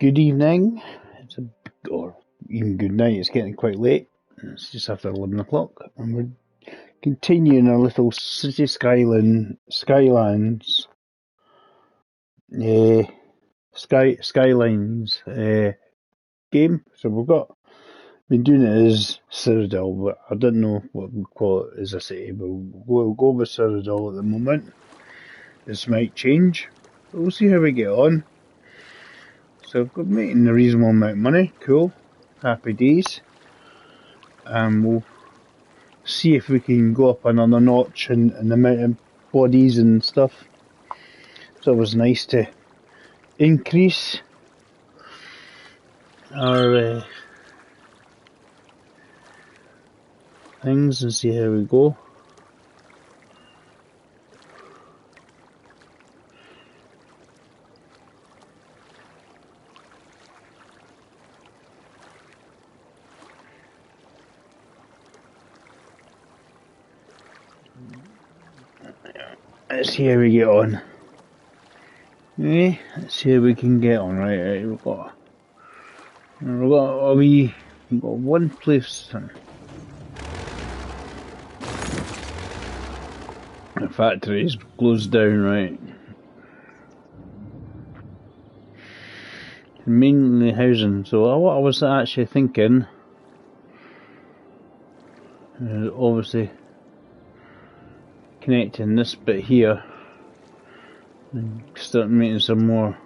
Good evening, or even good night, it's getting quite late. It's just after 11 o'clock, and we're continuing our little City Skylines Skylines game. So been doing it as Cyrodil, but I don't know what we call it as a city, but we'll go with Cyrodil at the moment. This might change, but we'll see how we get on. So I've got making a reasonable amount of money, cool, happy days. We'll see if we can go up another notch in the amount of bodies and stuff. It's always nice to increase our things and see how we go. Let's see how we get on. Let's see how we can get on. Right, we've got one place. The factory's closed down, right? Mainly housing. So what I was actually thinking, obviously connecting this bit here and start making some more.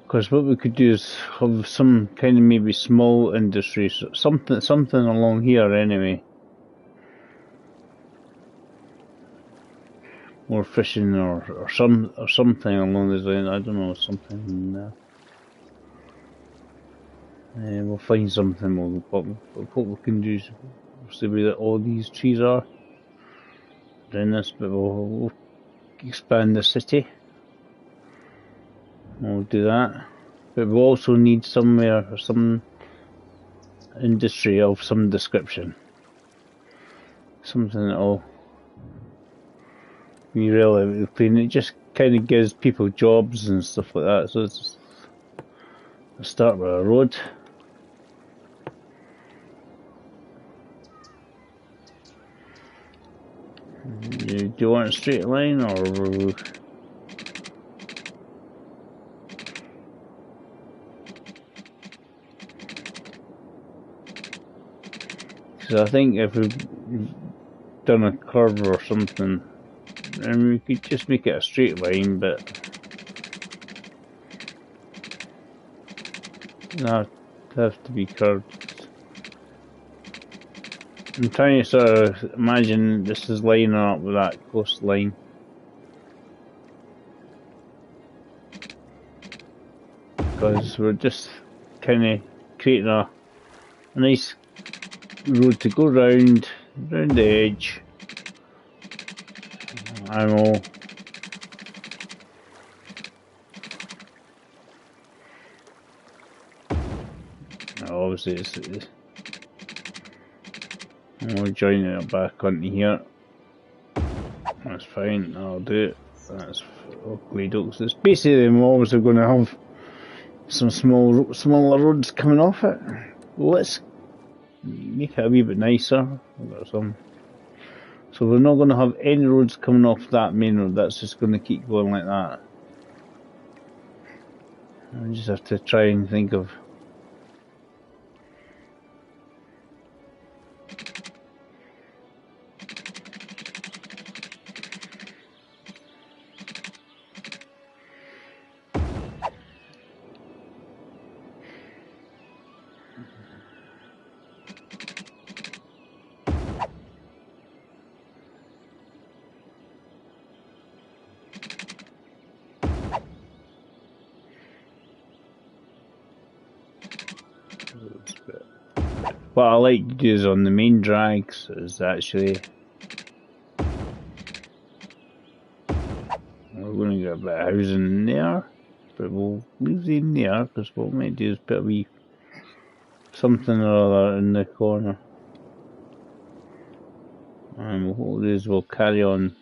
Because what we could do is have some kind of maybe small industries, something along here anyway. More fishing or something along this line. I don't know, something. We'll find something. What we can do is see where all these trees are. Then this bit we'll expand the city. We'll do that. But we also need somewhere or some industry of some description. Something that'll be relatively clean. It just kind of gives people jobs and stuff like that. So let's start with a road. Do you want a straight line or? So I think if we've done a curve or something, then we could just make it a straight line, but not have to be curved. I'm trying to sort of imagine this is lining up with that coastline. Because we're just kind of creating a nice road to go round the edge. I know. Obviously it's we'll join it back onto here. That's fine, I'll do it. That's okay, dokes. It's basically I'm obviously going to have some smaller roads coming off it. Let's make it a wee bit nicer. So we're not going to have any roads coming off that main road. That's just going to keep going like that. I just have to try and think of. What I like to do is on the main drags is actually we're going to get a bit of housing in there, but we'll leave it in there because what we might do is put a wee something or other in the corner, and what we'll do is we'll carry on.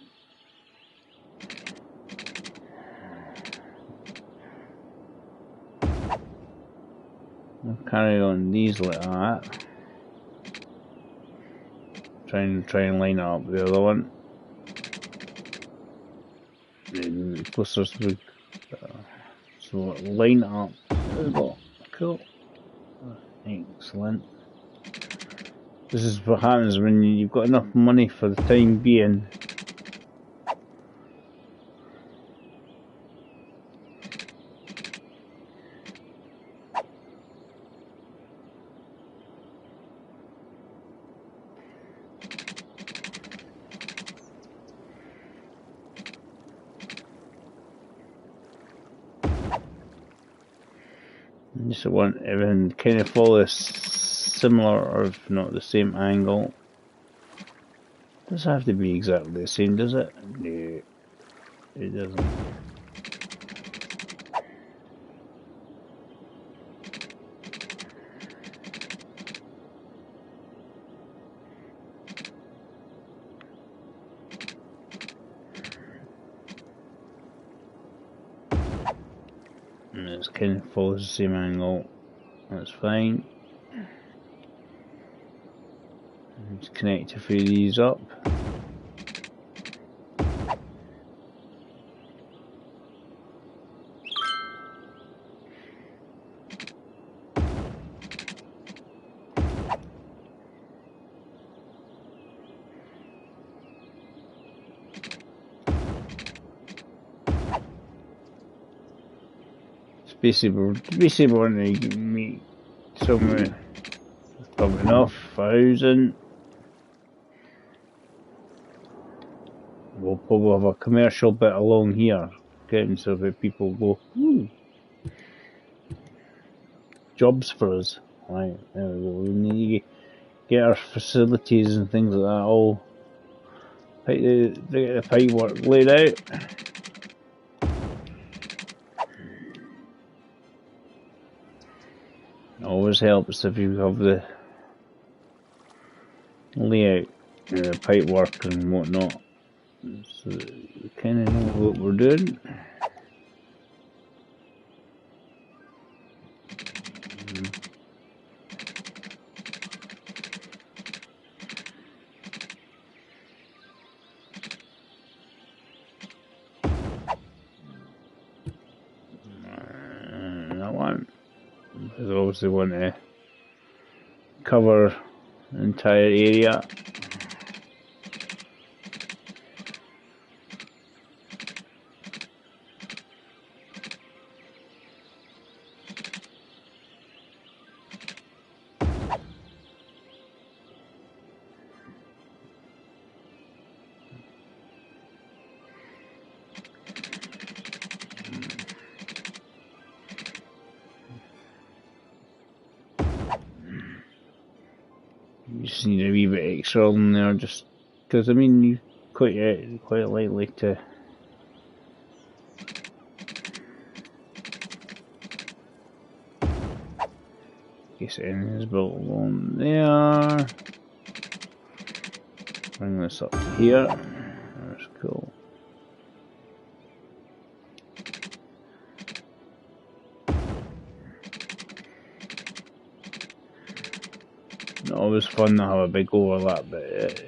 We'll carry on these like that. Try and line up the other one. And closer to so line up. There we go. Cool. Excellent. This is what happens when you've got enough money for the time being. I just want everything kind of follow a similar, or if not the same angle. Does have to be exactly the same, does it? No, it doesn't. And it kind of follows the same angle. That's fine. Just connect a few of these up. Basically wanting to meet somewhere probably enough 1,000. We'll probably have a commercial bit along here, getting so that people go, jobs for us. Right, there we go. We need to get our facilities and things like that all the pipe work laid out. Always helps if you have the layout, the pipe work and whatnot, so that we kind of know what we're doing. That one, because obviously want to cover the entire area. You just need a wee bit extra on there, just because I mean you quite likely to guess anything is built along there. Bring this up to here. That's cool. Not always fun to have a big overlap, but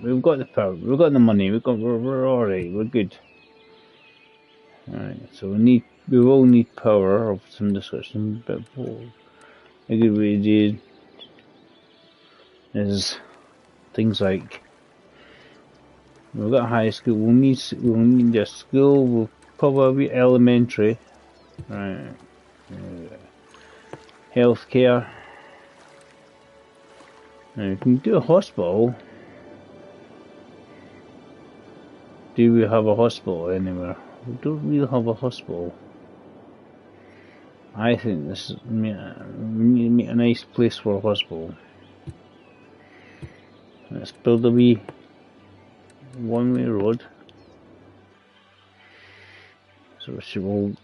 we've got the power, we've got the money, we're alright, we're good. Alright, so we will need power of some description, but a good way to do is things like we've got high school, we'll need a school, we'll probably elementary, right? Healthcare. Now you can do a hospital. Do we have a hospital anywhere? We don't really have a hospital. I think we need to make a nice place for a hospital. Let's build a wee one-way road. So she will.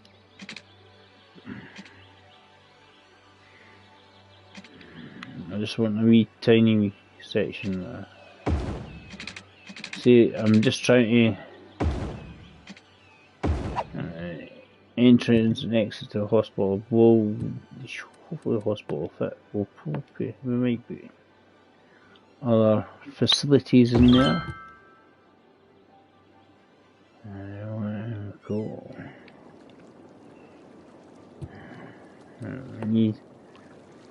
I just want a wee tiny section there. See, I'm just trying to entrance and exit to the hospital. Will hopefully the hospital will fit. We might be other facilities in there. Cool.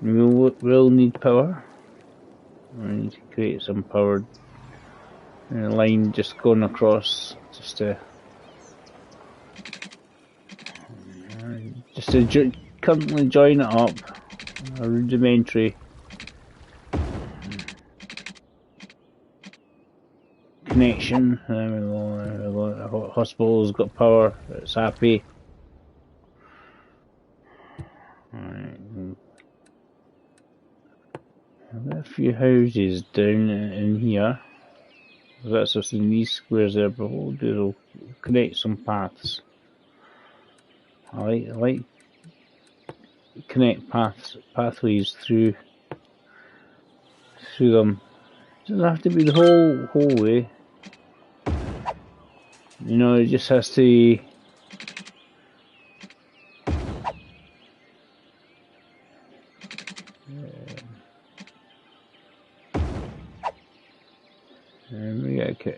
We'll need power. We need to create some power. Line just going across, just to currently join it up. A rudimentary connection. The hospital's got power. It's happy. Right. I've got a few houses down in here. That's just in these squares there, but what we'll do is we'll connect some paths. I like connect pathways through them. It doesn't have to be the whole way. You know, it just has to. And we got a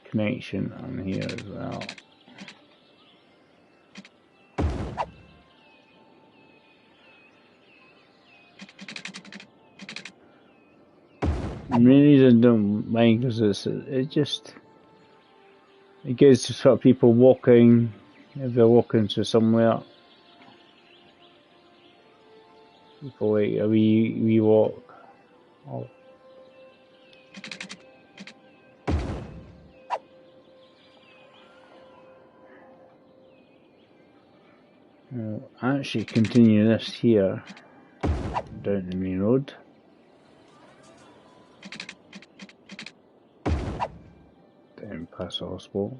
connection on here as well. Many reasons don't mind because it gives sort of people walking, if they're walking to somewhere. People like a wee walk. Oh. I'll actually continue this here down the main road. Down past the hospital.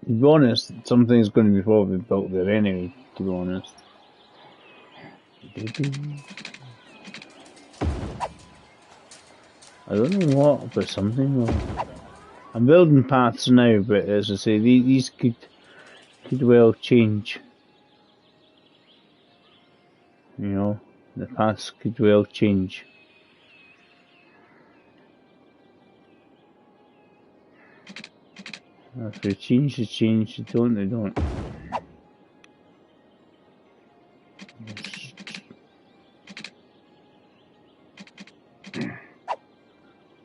To be honest, something's going to be probably built there anyway, to be honest. I don't know what, but something will. I'm building paths now, but as I say, these could well change. You know, the paths could well change. If they change, they change. They don't, they don't.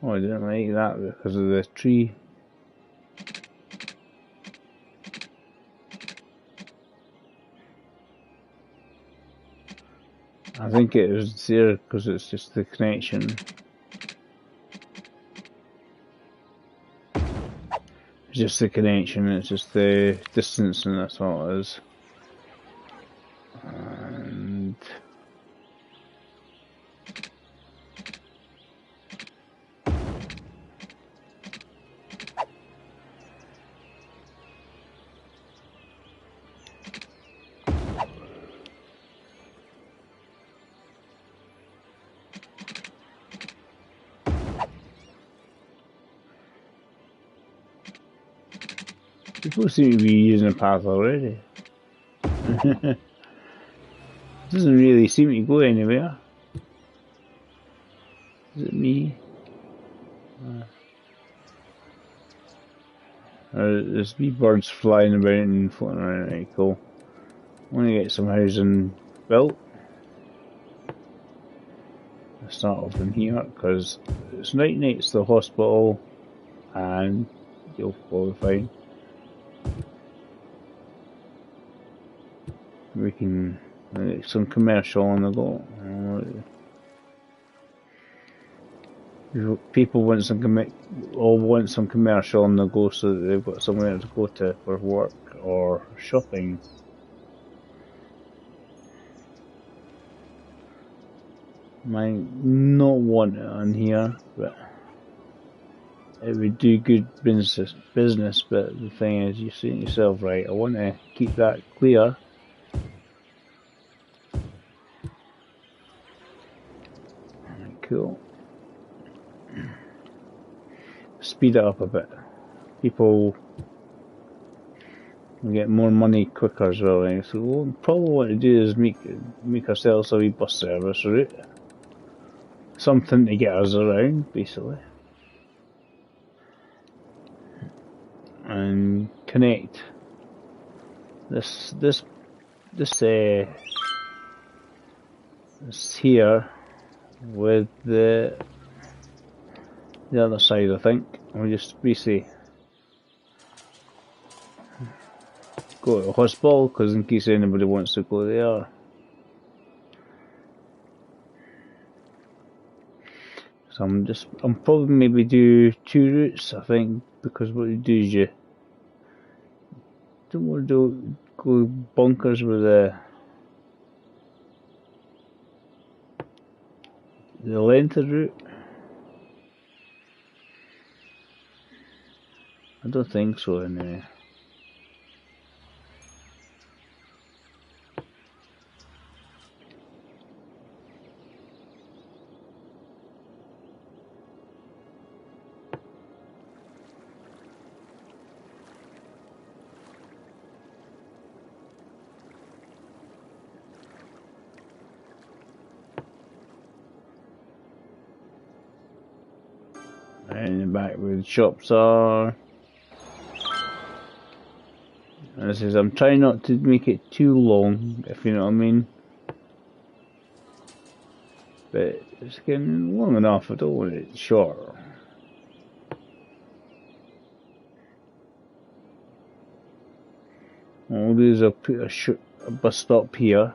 Oh, I didn't like that because of the tree. I think it was there because it's just the connection. It's just the connection, it's just the distance, and that's all it is. And people seem to be using the path already. It doesn't really seem to go anywhere. Is it me? There's wee birds flying about and floating around. Right, cool. I want to get some housing built. I'll start off in here because it's right next to the hospital and you'll probably fine. We can get some commercial on the go. People want some commercial on the go so that they've got somewhere to go to for work or shopping. Might not want it on here, but it would do good business. But the thing is, you're saying yourself, right? I want to keep that clear. Cool. Speed it up a bit. People We get more money quicker as well, right? So what we probably want to do is make ourselves a wee bus service route. Something to get us around, basically. And connect this here with the other side, I think. We'll just basically go to the hospital, because in case anybody wants to go there. So I'm probably maybe do 2 routes, I think, because what you do is you don't want to go bonkers with the length of the route. I don't think so anyway. And back where the shops are. And this is, I'm trying not to make it too long, if you know what I mean. But it's getting long enough, I don't want it short. What I'll do is I'll put a bus stop here.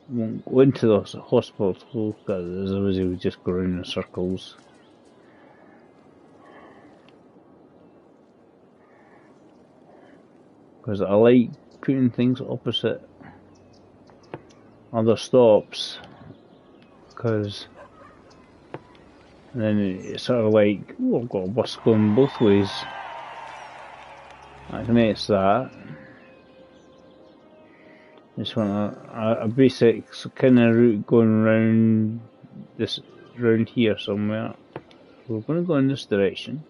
Won't go into the hospital, because otherwise it would just go around in circles. Because I like putting things opposite other stops, because then it's sort of like, oh, I've got a bus going both ways. I connects that. Just want a basic kind of route going around round here somewhere. We're going to go in this direction.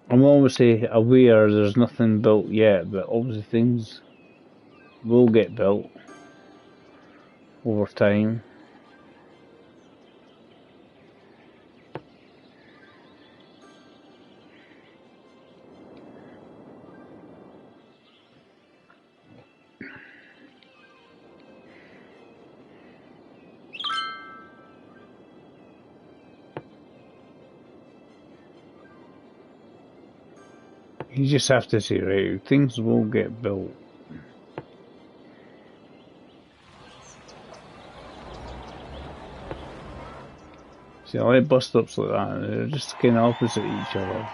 I'm obviously aware there's nothing built yet, but obviously things will get built over time. You just have to see, right, things will get built. See, I like bus stops like that, they're just kind of opposite each other.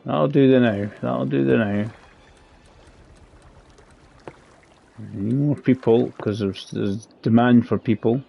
That'll do the now. I need more people, because there's demand for people.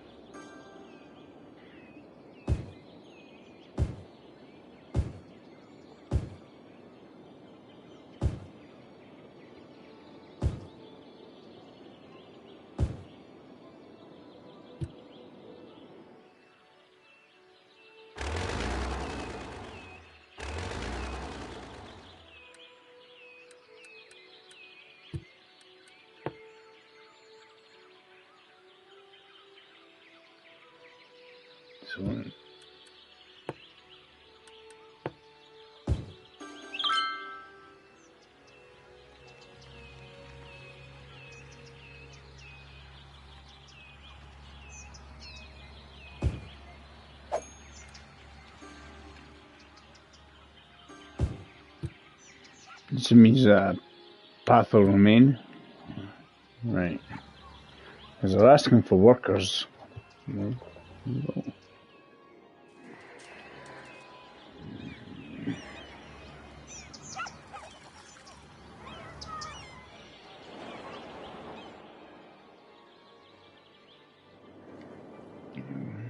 This means that path will remain. Right. Because they're asking for workers. No.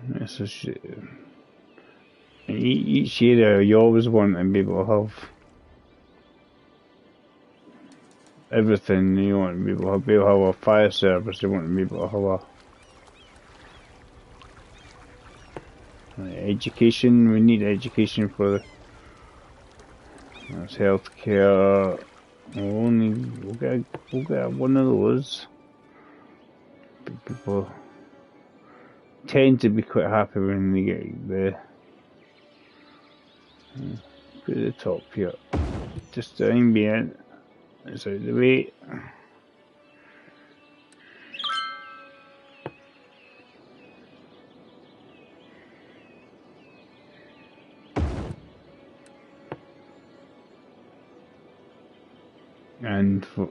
This is each area you always want to be able to have everything. You want to be able to have a fire service, you want to be able to have Education, we need education for the that's healthcare. We'll get one of those. People tend to be quite happy when they get the put the top here. Just the ambient is out of the way. And for,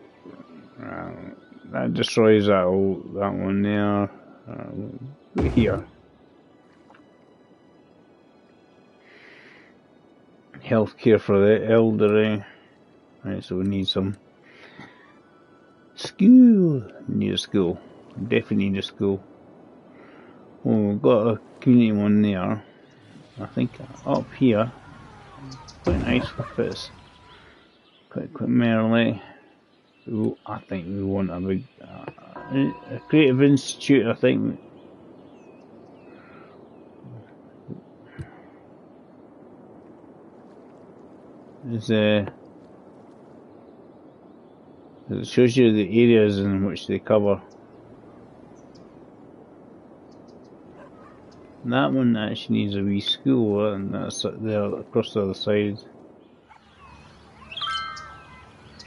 that destroys that one there. Here. Healthcare for the elderly. Right, so we need some school. We need a school. Definitely need a school. Well, we've got a community one there. I think up here. Quite nice with this. Quite merrily. I think we want a big a creative institute. I think is it shows you the areas in which they cover. And that one actually needs a wee school, and that's there across the other side.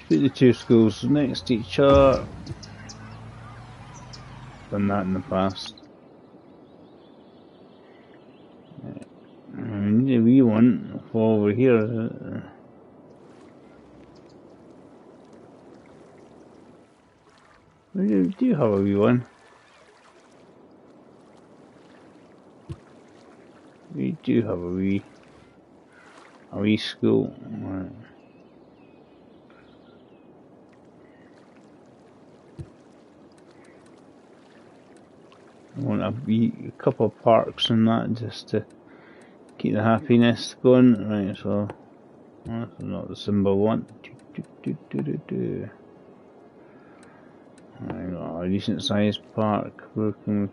Put the two schools next to each other. Done that in the past. We need a wee one for over here. We do have a wee one. We do have a wee school. Right. I want a couple of parks and that just to keep the happiness going. Right, so that's not the symbol one. I got a decent sized park. We can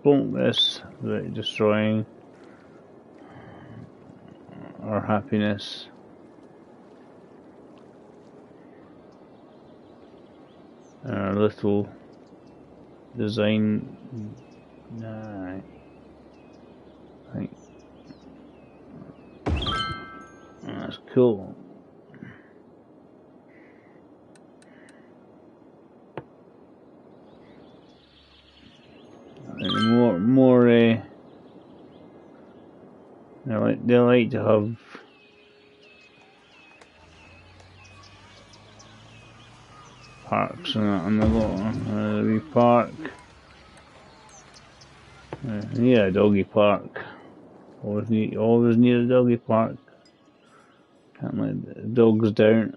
plonk this without destroying our happiness. Our little design. Nah, I think that's cool. More they like to have parks and that on the lot. Wee park. Yeah, a doggy park. Always need a doggy park. Can't let the dogs down.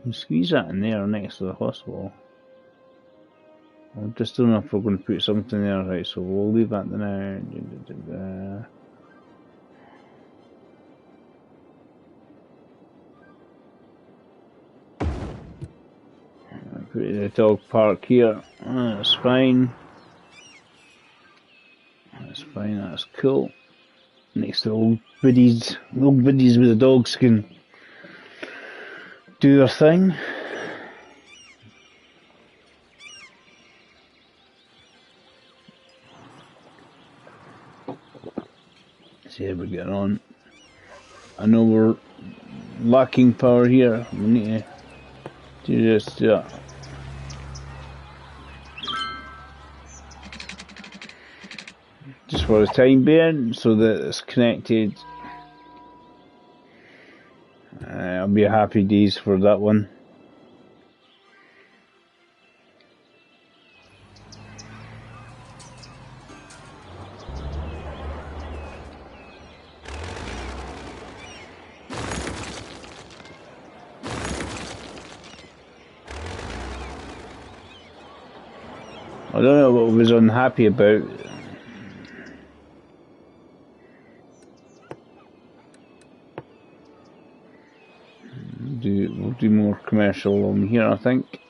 You squeeze that in there next to the hospital. I just don't know if we're going to put something there, right? So we'll leave that now. Put the dog park here. That's fine. That's fine. That's cool. Next to old biddies with the dogs can do their thing. See how we're getting on. I know we're lacking power here. We need to do this. Just for the time being, so that it's connected. I'll be happy days for that one. I don't know what I was unhappy about. We'll do more commercial on here, I think.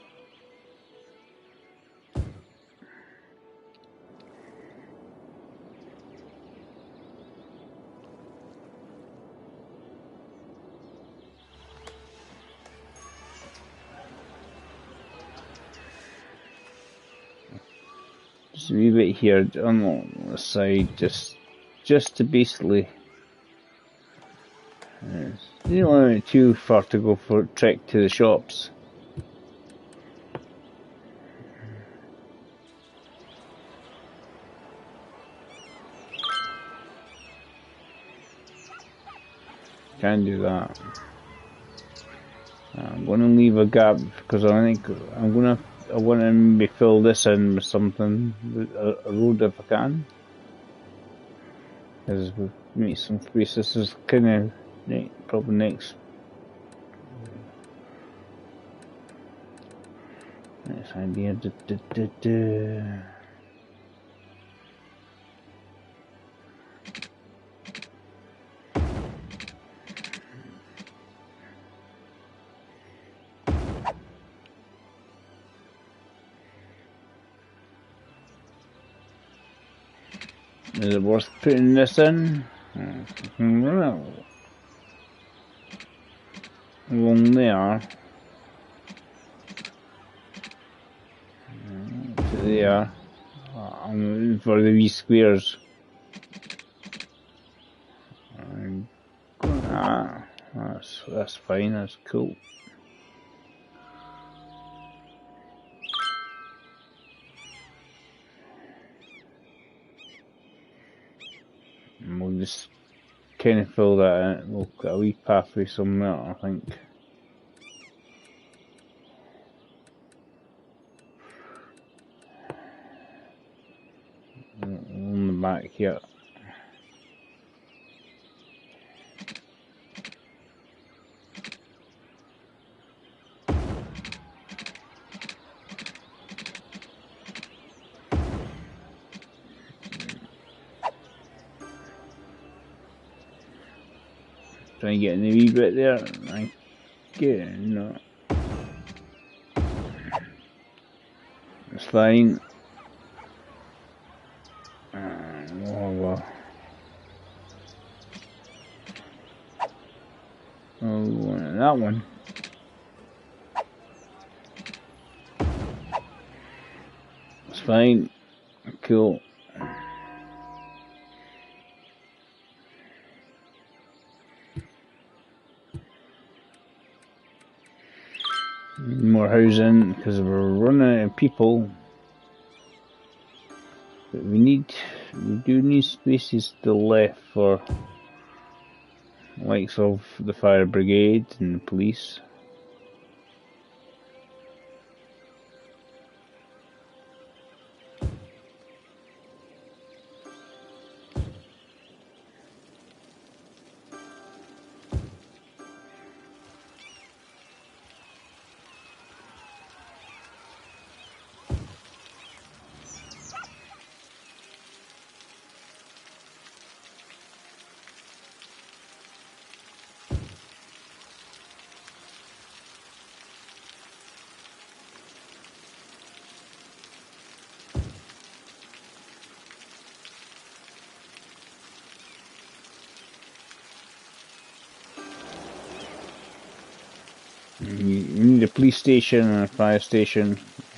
a wee bit here on the side, just to basically. You don't want it too far to go for a trek to the shops. Can do that. I'm going to leave a gap because I think I want to maybe fill this in with something, a road if I can. Because we've made some space. This is kind of probably next idea. Is it worth putting this in? Along there. To there. I'm looking for the wee squares. That's fine, that's cool. And we'll just kind of fill that in. We'll get a wee pathway somewhere, I think. On the back here. Try and get in the wee bit there. I get no. It's fine. Oh, that one. It's fine. Cool. More housing because we're running out of people. But we do need spaces still left for likes of the fire brigade and the police. We need a police station and a fire station,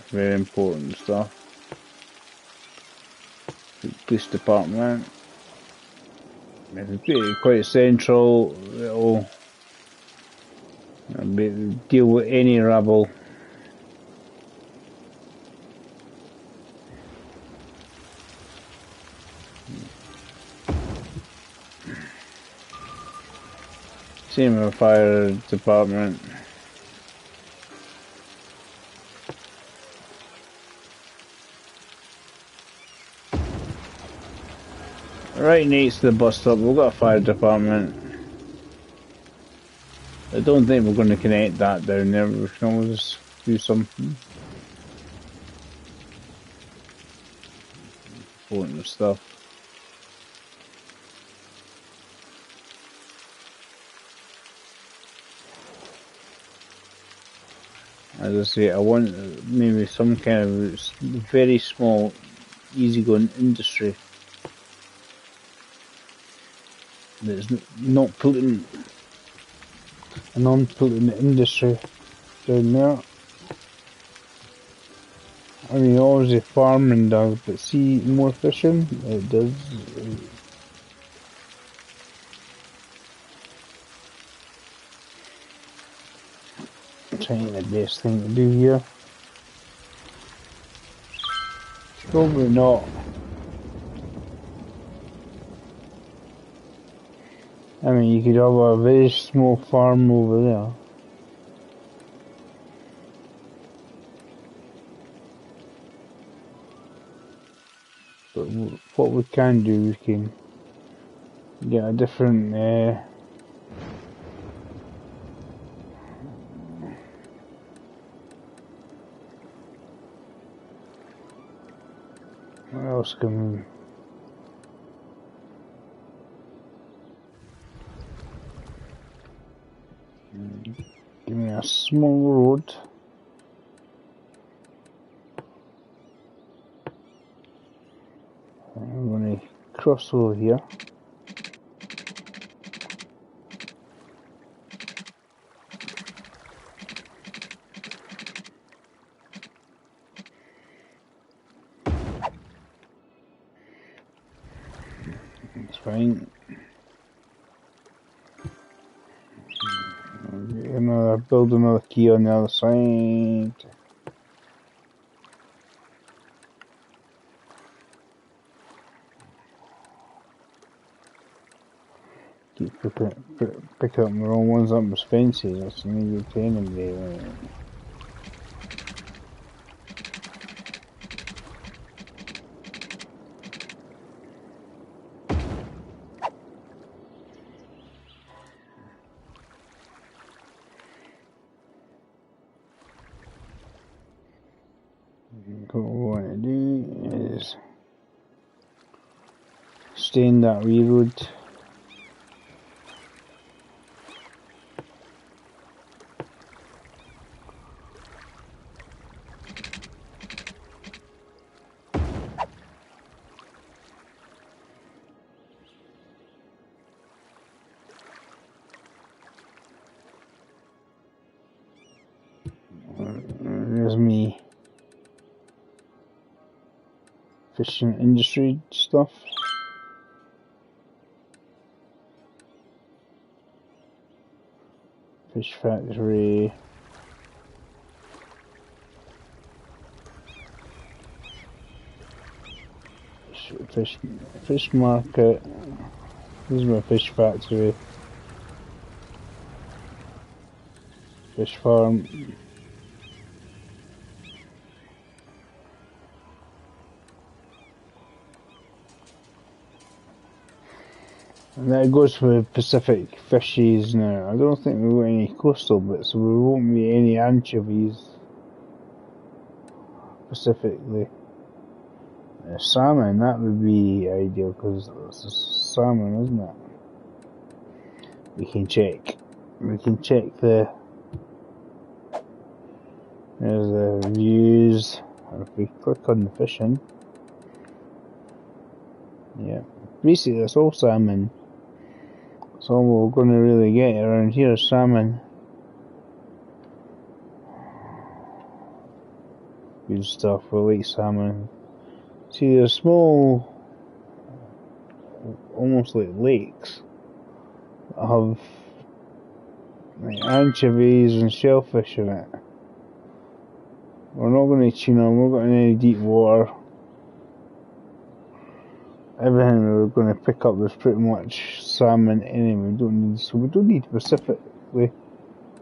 very important stuff. Police department. It's quite central, it'll deal with any rabble. Same with the fire department. Right next to the bus stop, we've got a fire department. I don't think we're going to connect that down there, but we can always do something. Important stuff. As I say, I want maybe some kind of very small, easygoing industry. That's not polluting, a non-polluting industry down there. I mean, obviously farming does, but see, more fishing, it does. This ain't the best thing to do here. Probably not. I mean, you could have a very small farm over there. But what we can do, we can get a different, what else can we... Give me a small road. I'm going to cross over here. It's fine. Build another key on the other side. Keep picking up the wrong ones up as fences. That's an easy pain in there. What we want to do is stay in that wee road. There's me fishing industry stuff. Fish factory. Fish market. This is my fish factory. Fish farm. And that goes for Pacific fishes now. I don't think we've got any coastal bits, so we won't be any anchovies specifically. Salmon, that would be ideal because it's a salmon, isn't it? We can check. We can check there's the views. If we click on the fishing, yeah, basically it's all salmon. That's all we're going to really get around here is salmon. Good stuff, we like salmon. See, there's small, almost like lakes, that have like anchovies and shellfish in it. We're not going to tuna, we're not going to any deep water. Everything we're going to pick up is pretty much salmon anyway. We don't need to specifically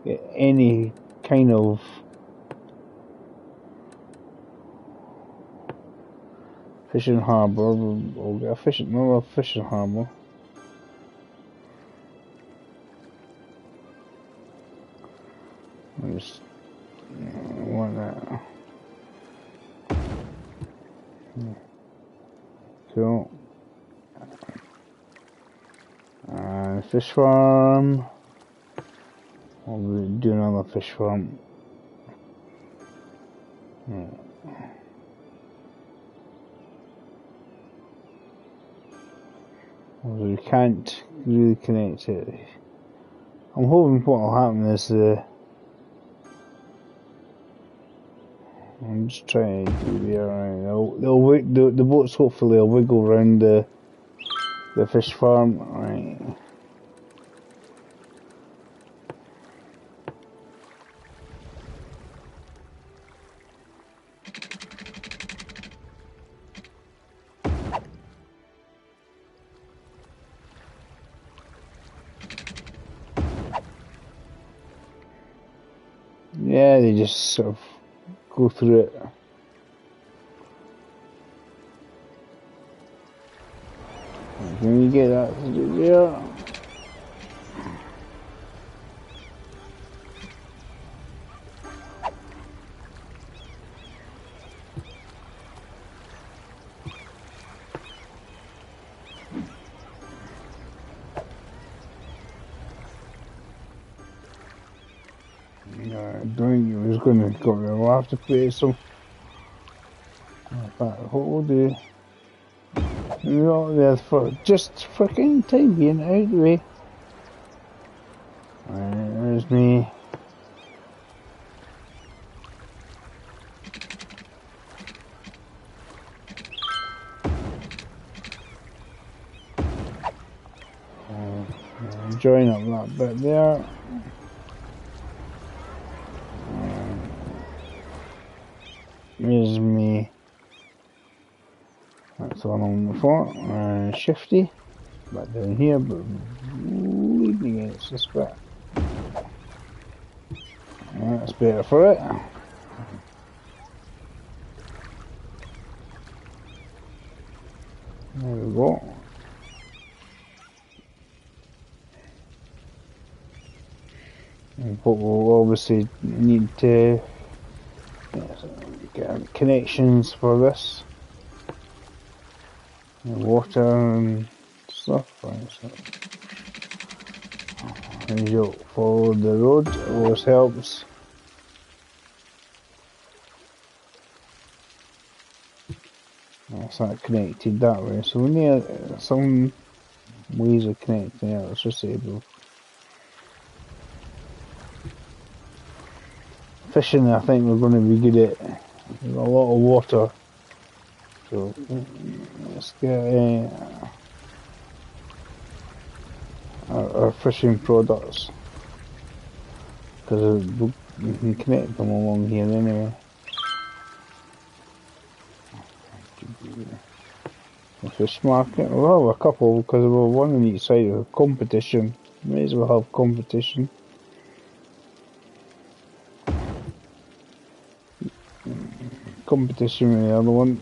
get any kind of fishing harbour. We'll get another fishing harbour. I just want that. Cool. And fish farm. We'll do another fish farm. We can't really connect it. I'm hoping what will happen is I'm just trying to do there. Right. The boats hopefully will wiggle around the fish farm. Right. Yeah, they just sort of go through it. Can you get that to do there? I don't think it was going to go. We'll have to pay some. In fact, what we'll do. Not there for just fucking time being out of the way. Right, there's me. Join up that bit there. Here's me. That's what I'm looking for. Shifty. Back down here, but leading against this bit. That's better for it. There we go. But we'll obviously need to get connections for this. Water and stuff. Right, so as you follow the road, it always helps. That's not connected that way, so we need some ways of connecting it. Let's just say fishing, I think we're going to be good at. There's a lot of water, so let's get our fishing products, because we can connect them along here anyway. The fish market, we'll have a couple because we're one on each side of competition. May as well have competition. Competition with the other one.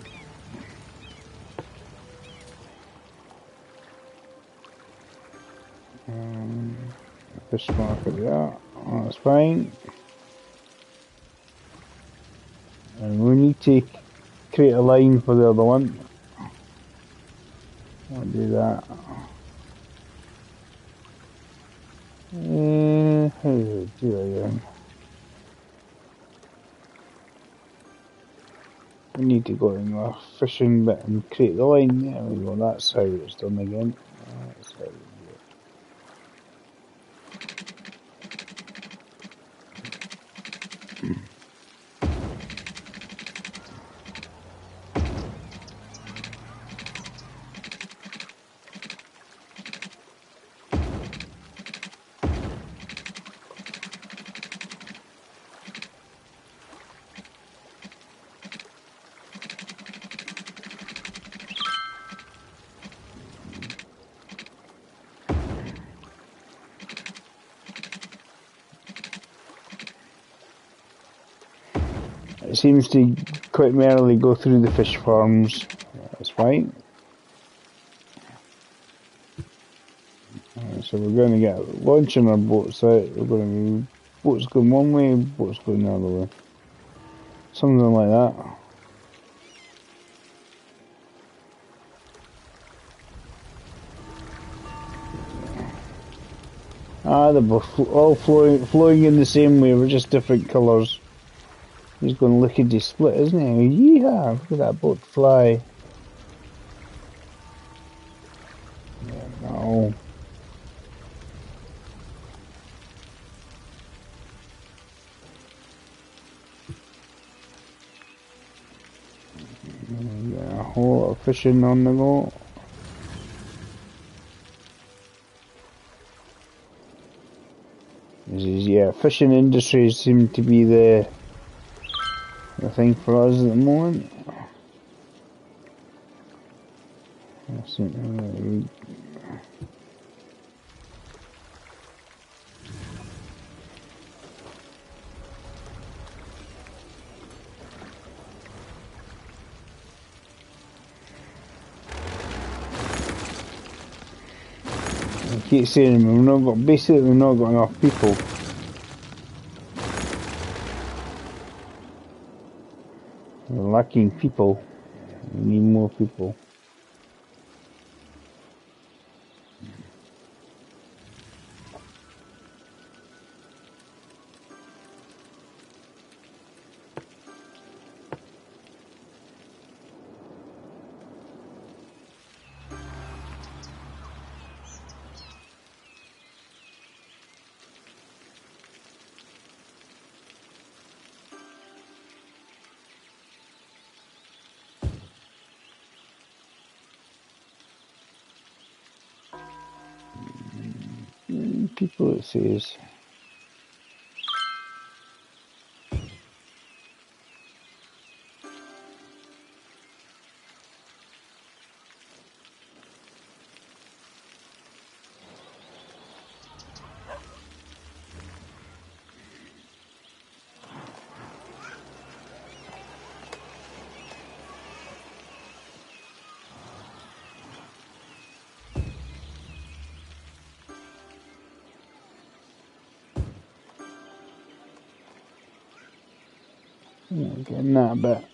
Fish market, yeah, that's fine. And we need to create a line for the other one. I'll do that. How do I do that again? We need to go in our fishing bit and create the line. There we go, that's how it's done again. That's how we do it. It seems to quite merrily go through the fish farms. That's fine. So we're going to get launching our boats out. We're going to be boats going one way, boats going the other way. Something like that. They're both all flowing in the same way. We're just different colours. He's going lickety split, isn't he? Yeehaw! Look at that boat fly. Yeah, no. whole lot of fishing on the go. Yeah, fishing industries seem to be the thing for us at the moment. I keep saying we've not got enough people. We're lacking people. We need more people. People, it says. Getting that bit.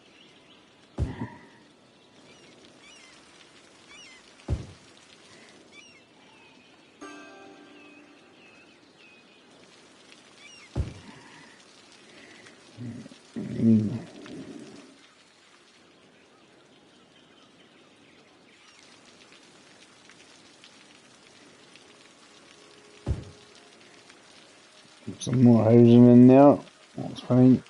Some more housing in there. That's fine.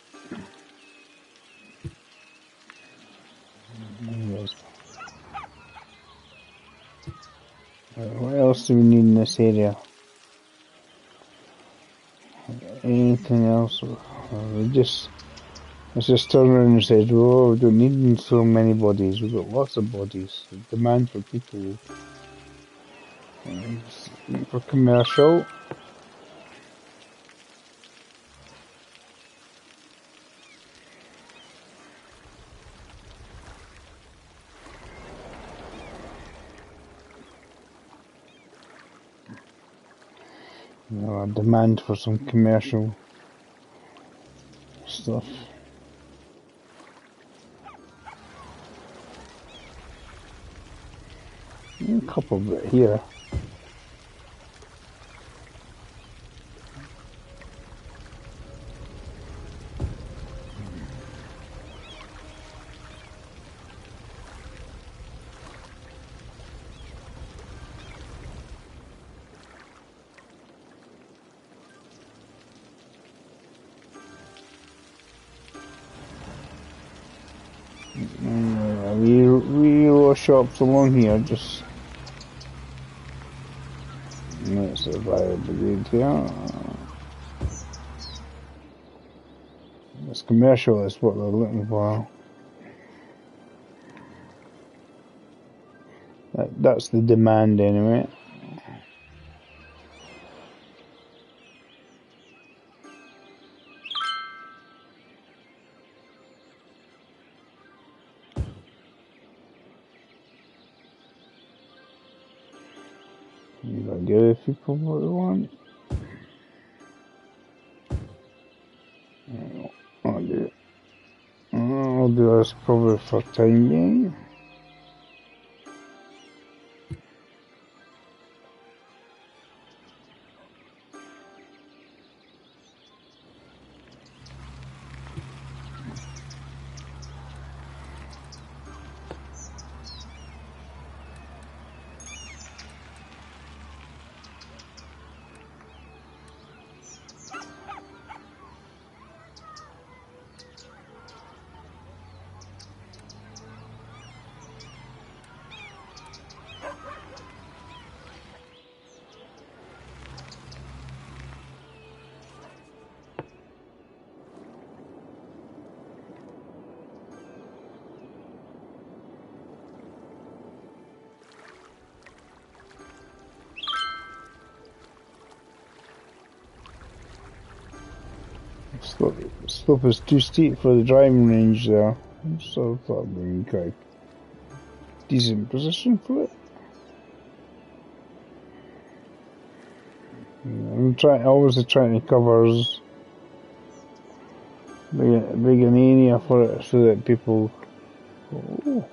What else do we need in this area? Anything else? Let's just turn around and say, oh, we don't need so many bodies. We've got lots of bodies. The demand for people. For commercial. A demand for some commercial stuff. A couple of it here. We shops along here, just let's survive the grid here. It's commercial, is what they're looking for. That's the demand anyway. You gotta give people what they want. I'll do this probably for time being. Slope is too steep for the driving range there. So I thought we got a decent position for it. I'm obviously trying to cover as big an area for it so that people. Oh.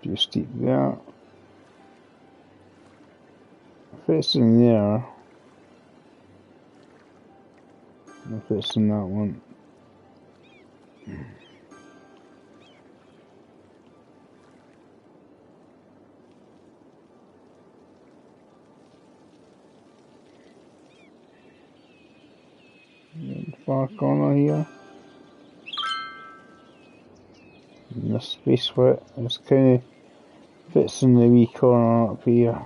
Too steep there. If it's in there, if it's in that one. Far corner here. And the space for it. It's kind of fits in the wee corner up here.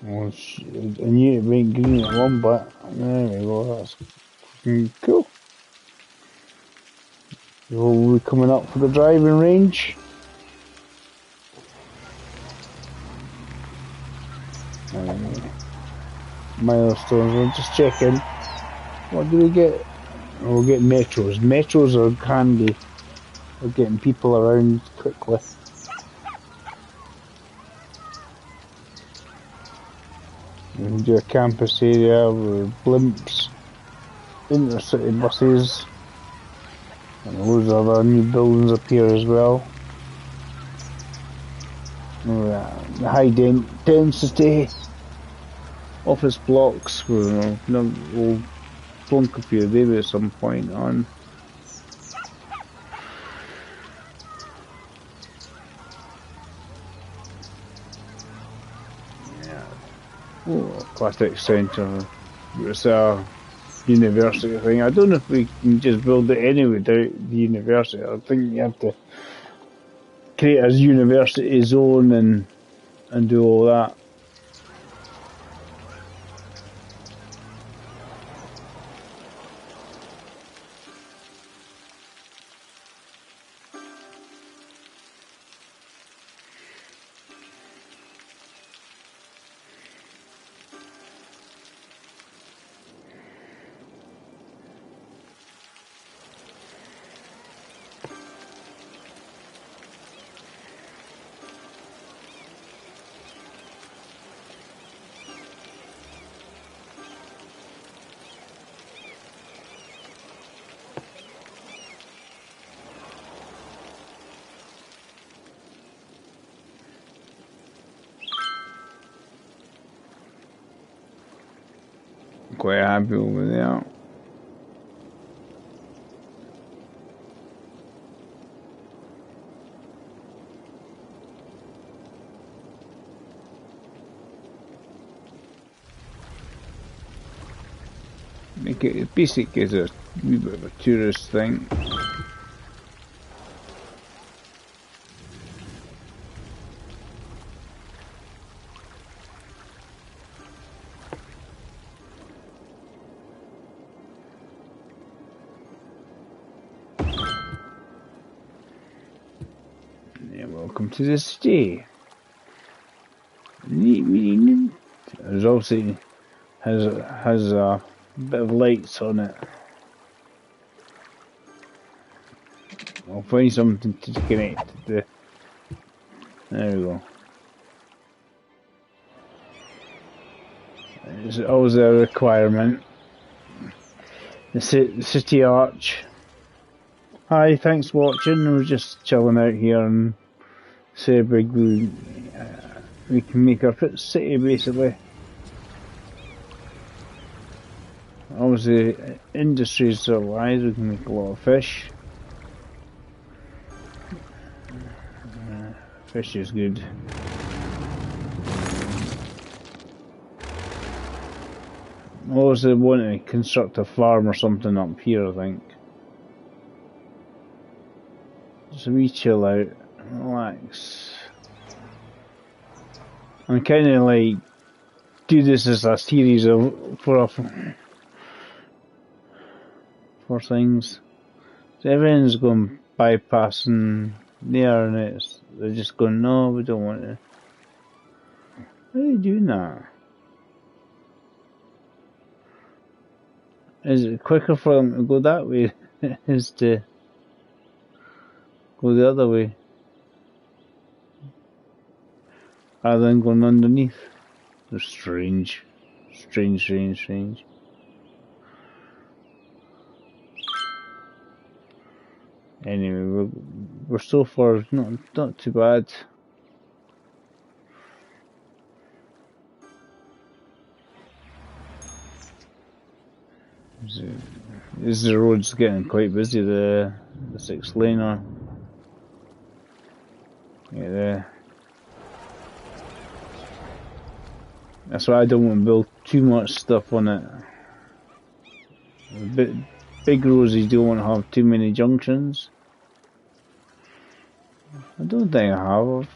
Well, I knew it went green at one bit. There we go, that's cool. We'll be coming up for the driving range. Milestones, we're just checking. What do we get? We'll get metros. Metros are handy for getting people around quickly. We can do a campus area with blimps, intercity buses, and loads of other new buildings up here as well. The high density office blocks, we'll plunk a few of them at some point on. Oh, Aquatic Centre. It's a university thing. I don't know if we can just build it anyway without the university. I think you have to create a university zone and do all that. Quite happy over there. Make it basic as a wee bit of a tourist thing. Welcome to the city. There's also has a bit of lights on it. I'll find something to connect to the. There we go. It's always a requirement. The city arch. Hi, thanks for watching. We're just chilling out here and say big we can make our city basically. Obviously, industries are wise. We can make a lot of fish. Fish is good. Was they wanting to construct a farm or something up here, I think. Just a wee chill out, relax. I'm kind of like do this as a series of for things. So everyone's going bypassing there, and they're just going, no, we don't want to. Why are you doing that? Is it quicker for them to go that way is to go the other way rather than going underneath? They're strange. Strange. Anyway, we're so far not too bad. The road's getting quite busy, the 6-laner. Yeah, that's why I don't want to build too much stuff on it. Big roads, you don't want to have too many junctions. I don't think I have.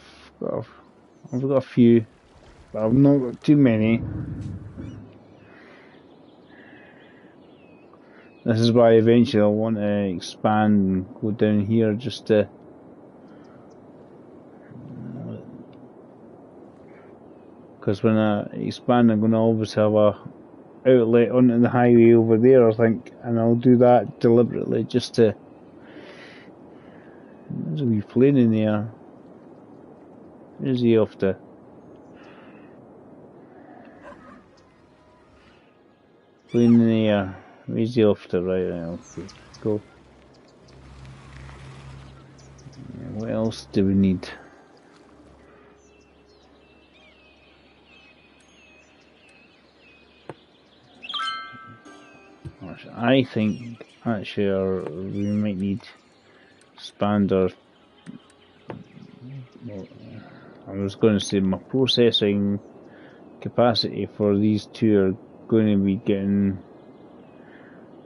I've got a few, but I've not got too many. This is why eventually I want to expand and go down here just to. Because when I expand, I'm going to always have a outlet onto the highway over there, I think, and I'll do that deliberately just to. There's a wee plane in there. Where's he off to? Plane in the air. Where's he off to? Right, okay, go. What else do we need? I think actually we might need to expand our. Well, I was going to say my processing capacity for these two are going to be getting.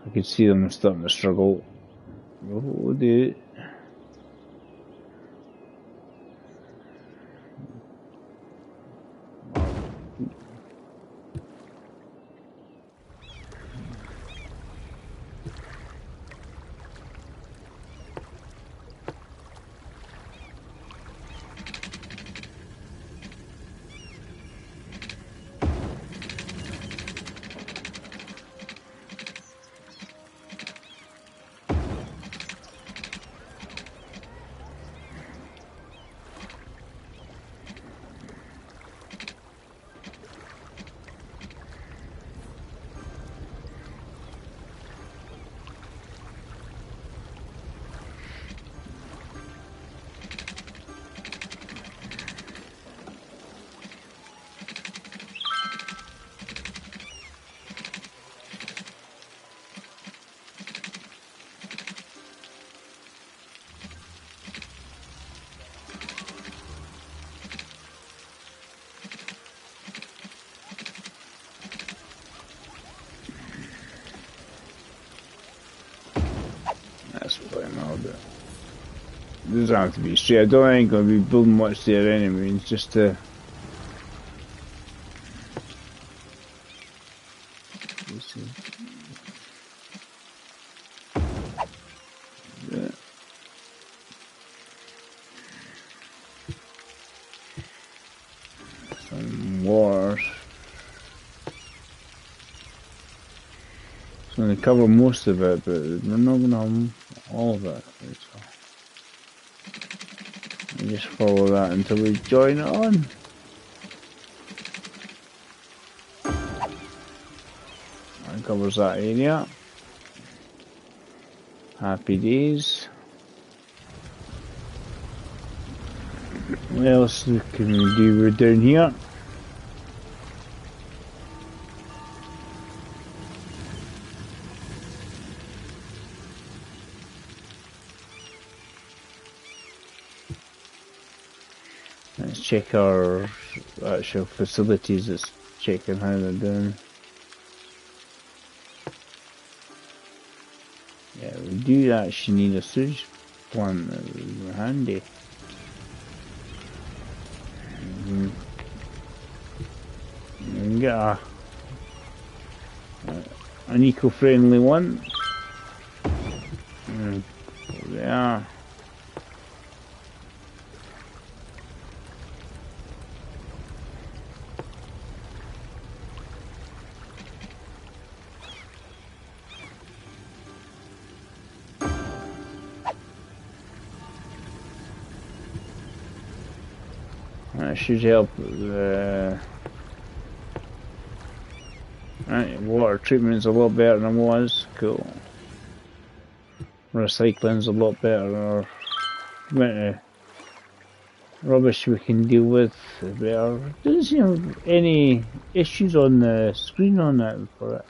I could see them starting to struggle. Oh, dude. That's what I'm all about. It doesn't have to be straight. I don't think I'm going to be building much there anyway. It's just to. Yeah. Some wars. It's going to cover most of it, but we're not going to have all of it. So we just follow that until we join it on. That covers that area. Happy days. What else can we do? We're down here. check our actual facilities. It's checking how they're doing. Yeah, we do actually need a sewage plant. That would be handy. We can get an eco-friendly one. There they are. That should help. Right, water treatment's a lot better than it was. Cool. Recycling's a lot better. Or amount of rubbish we can deal with better. Doesn't seem to have any issues on the screen on that for it.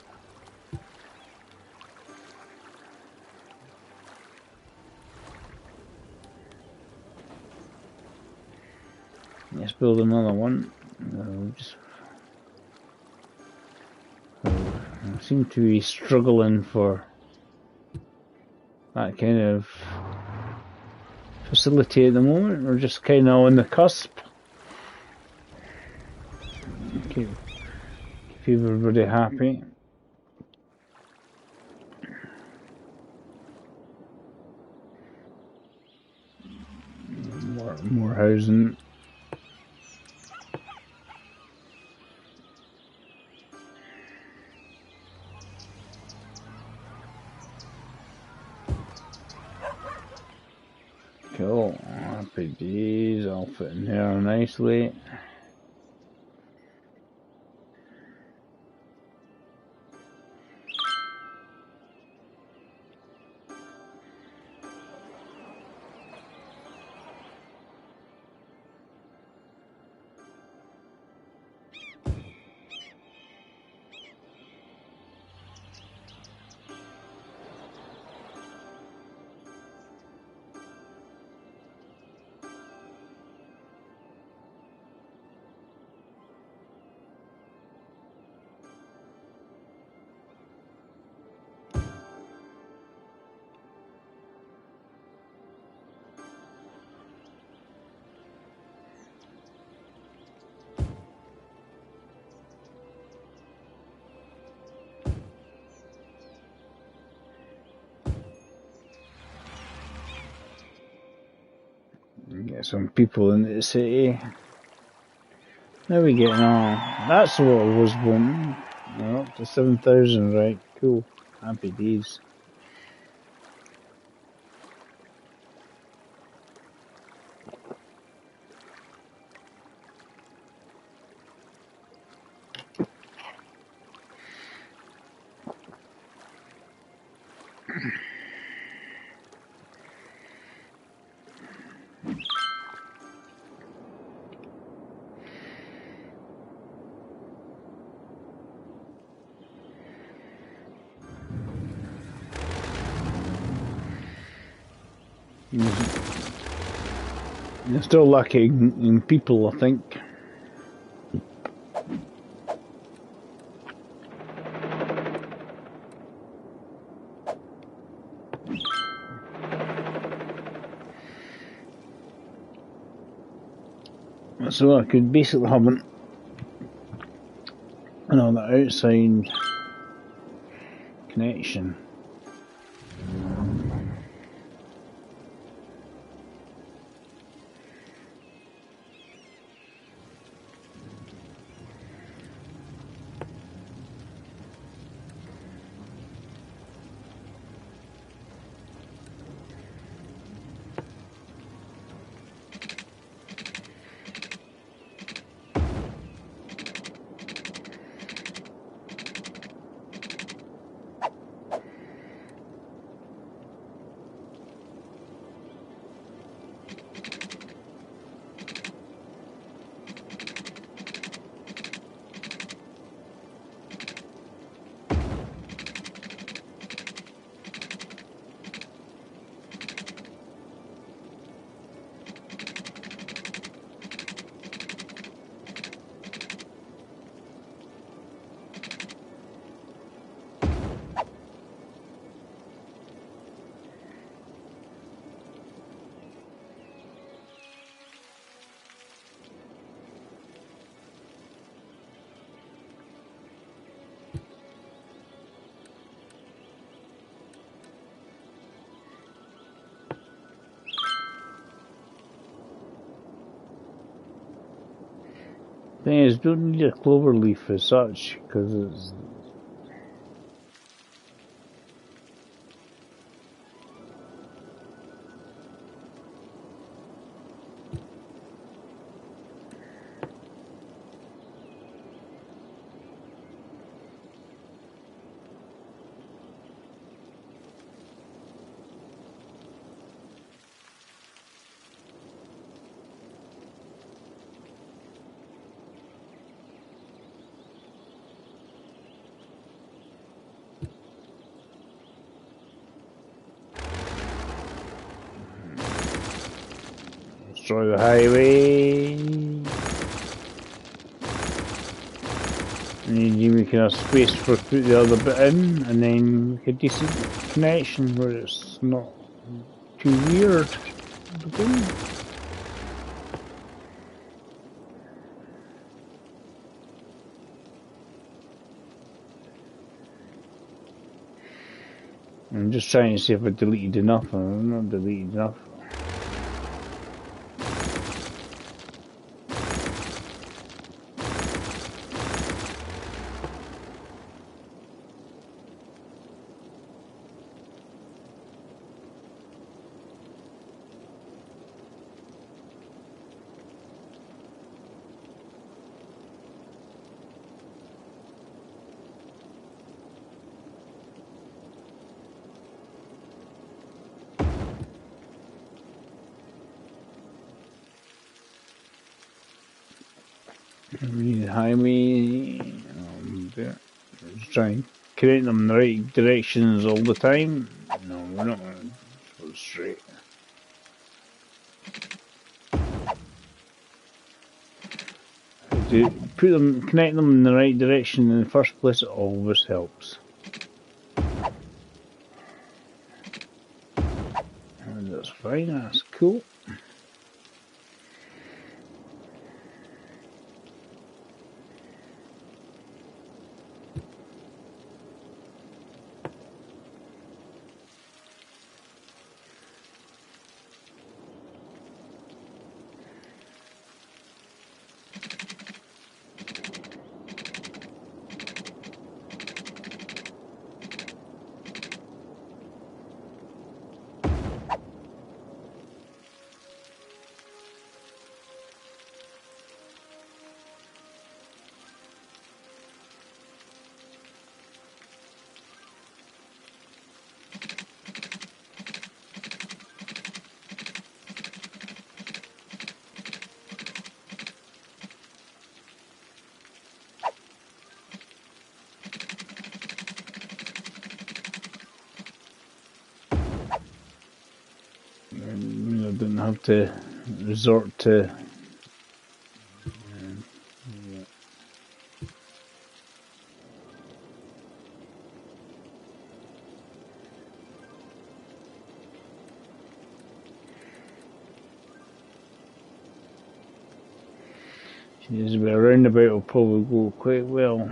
Let's build another one. I seem to be struggling for that kind of facility at the moment. We're just kind of on the cusp. Keep everybody happy. More housing. Cool. Happy days. I'll fit in there nicely. Get some people in the city. How are we getting on? That's what I was wanting. We're up to 7,000, right? Cool. Happy days. You're still lacking in people, I think. So I could basically have another outside connection. Thing is, don't need a clover leaf as such, because it's... Destroy the highway. And then you make enough space for put the other bit in, and then make a decent connection where it's not too weird. I'm just trying to see if I deleted enough. I'm not deleted enough. The highway, just try and create them in the right directions all the time. No, we're not going to go straight. To connect them in the right direction in the first place, it always helps. And that's fine, that's cool. I didn't have to resort to There's a bit of roundabout will probably go quite well.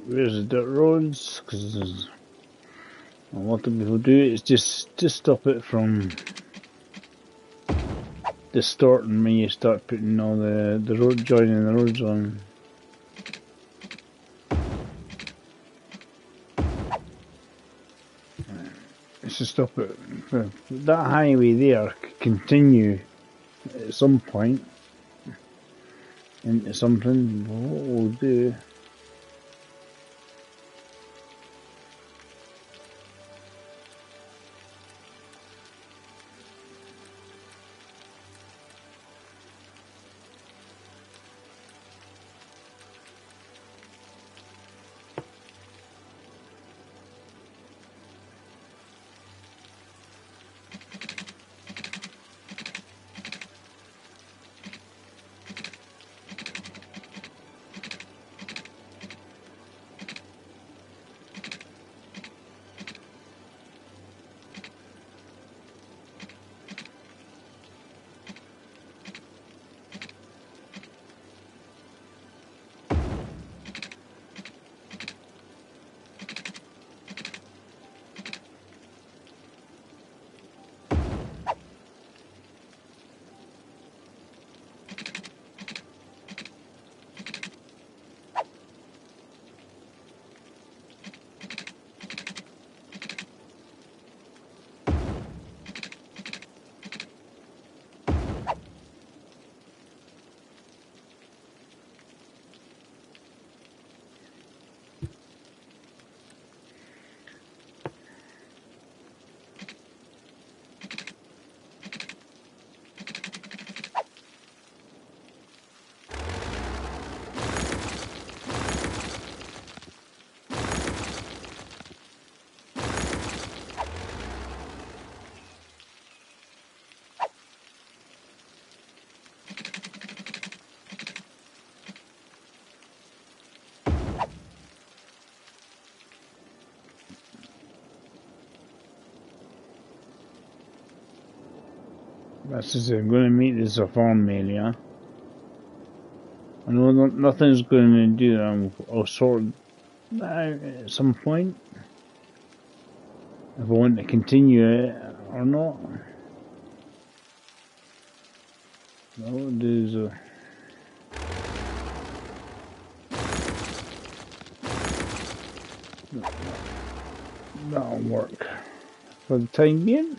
Where's the dirt roads? Because a lot of people do it. It's just to stop it from distorting when you start putting all the road joining the roads on. It's to stop it. That highway there could continue at some point into something. What we'll do. This is I'm going to make this a farm area. I know nothing's going to do that. I'll sort that out at some point. If I want to continue it or not. No, there's a... That'll work for the time being.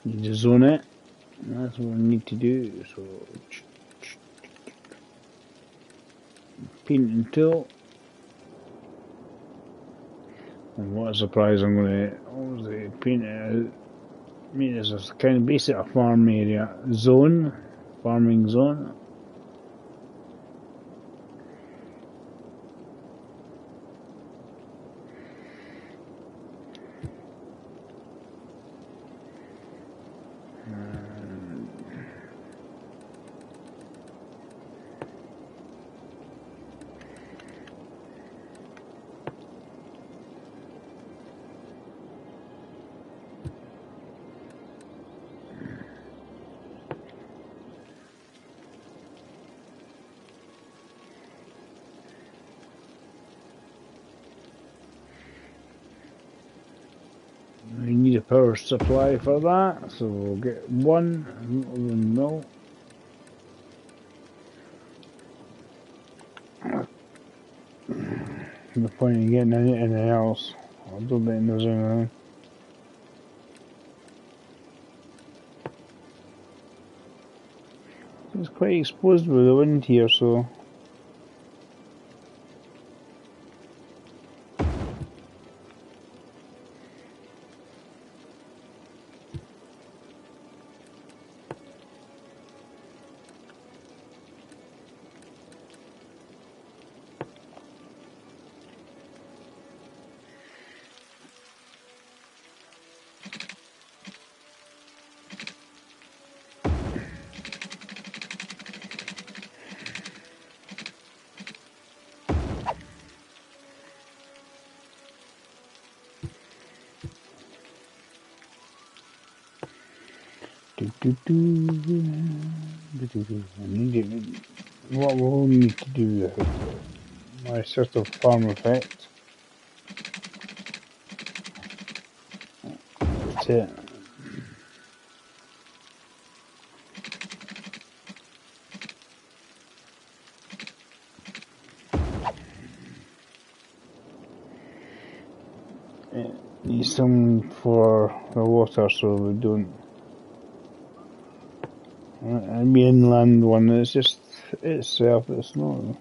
Need to zone it. That's what I need to do. So, painting tool. And what a surprise! I'm going to obviously paint it out. I mean, this is kind of basic a farm area zone, farming zone. We need a power supply for that, so we'll get one. No. No point in getting anything else. I don't think there's anything. It's quite exposed with the wind here, so. What we'll need to do my sort of farm effect. That's it. It needs some for the water so we don't. And the inland one is just itself, it's not.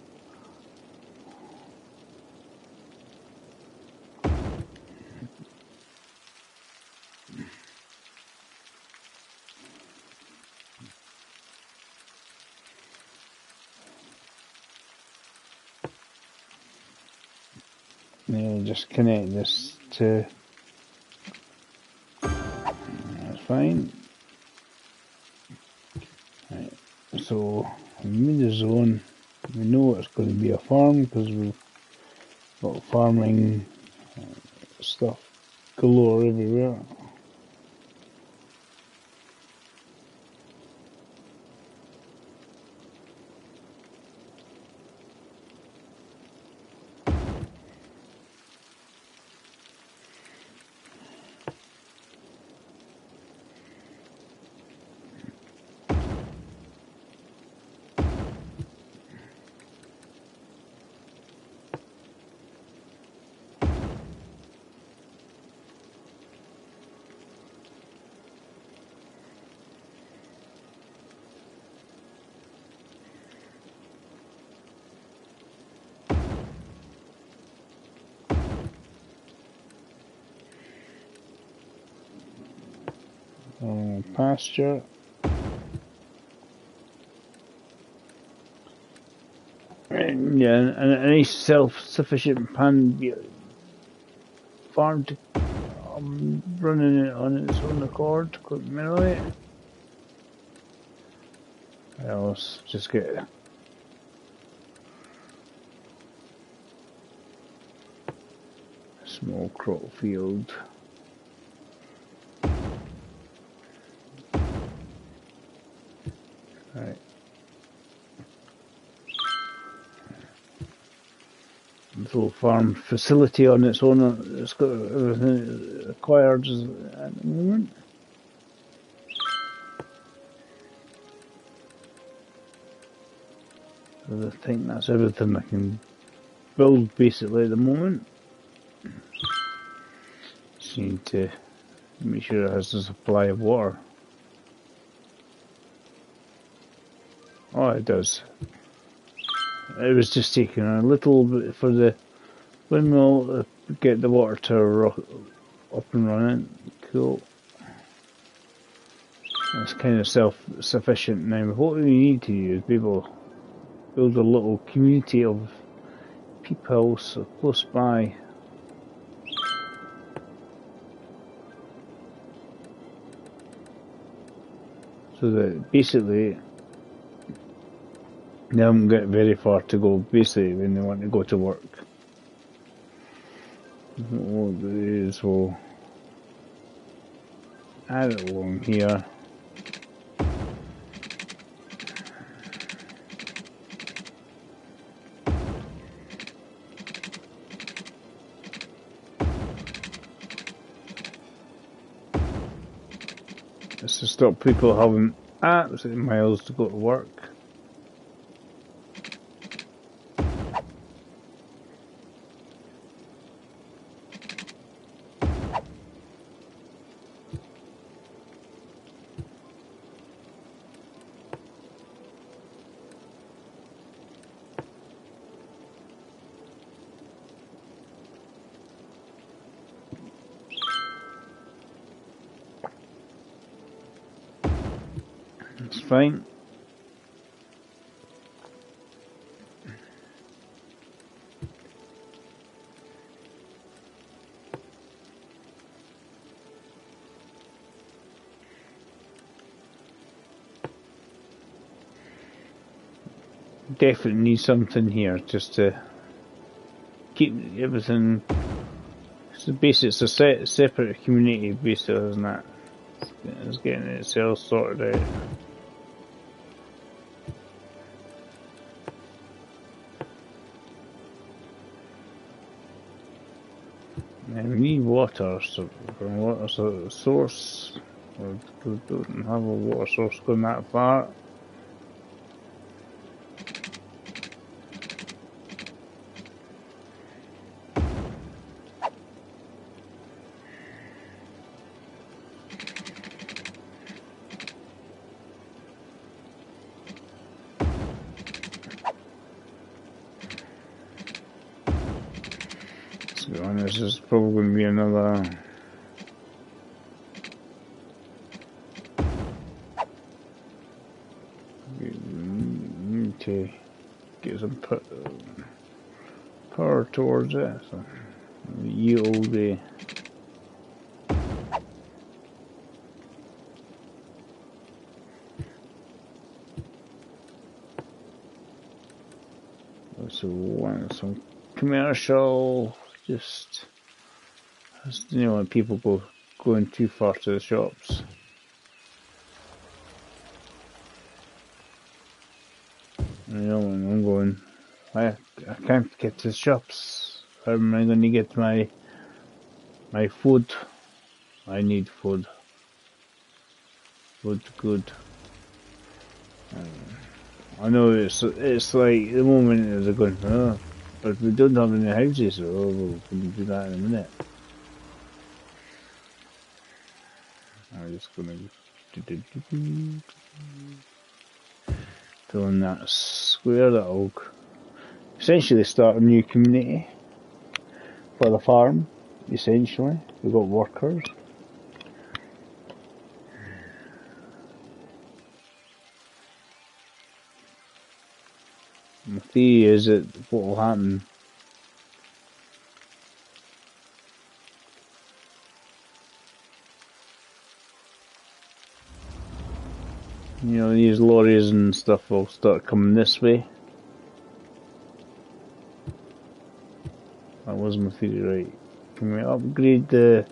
Yeah, just connect this to. That's fine. Right. So, in the zone, we know it's going to be a farm because we've got farming stuff galore everywhere. Pasture. And, yeah, and a nice self-sufficient farm to running it on its own accord, quite merrily. Let's just get a small crop field. Right. Little farm facility on its own. It's got everything required at the moment. So I think that's everything I can build basically at the moment. Just need to make sure it has a supply of water. Oh, it does. It was just taking a little bit for the windmill to get the water tower up and running. Cool. It's kind of self-sufficient now. What we need to do is be able to build a little community of people so close by. So that basically they haven't got very far to go basically when they want to go to work. What we'll do is we'll add it along here. Just to stop people having absolute miles to go to work. It's fine. Definitely need something here just to keep everything. So basically, it's a separate community basically, isn't it? It's getting itself sorted out. And we need water, so from water source. We don't have a water source going that far. This is probably going to be another need to get some power towards it, so yield the so want some commercial. Just you know, when people going too far to the shops. You know, when I'm going, I can't get to the shops. How am I going to get my food? I need food. Food, good. I know it's like the moment they're going, oh, but we don't have any houses, so we'll do that in a minute. I'm just gonna fill in that square. That'll essentially start a new community for the farm. Essentially, we've got workers. My theory is that what will happen, you know, these lorries and stuff will start coming this way. That was my theory, right? Can we upgrade the...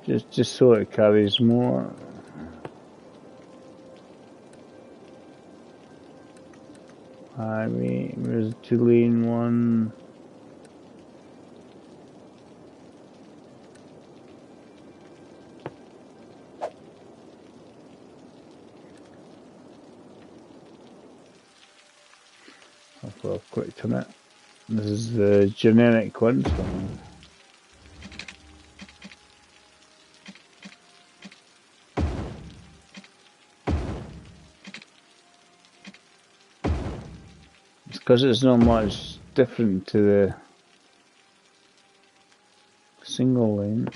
just so it carries more? Highway, where's the 2-lane one? I've got a quick on it. This is the generic one. So it's because it's not much different to the single lane.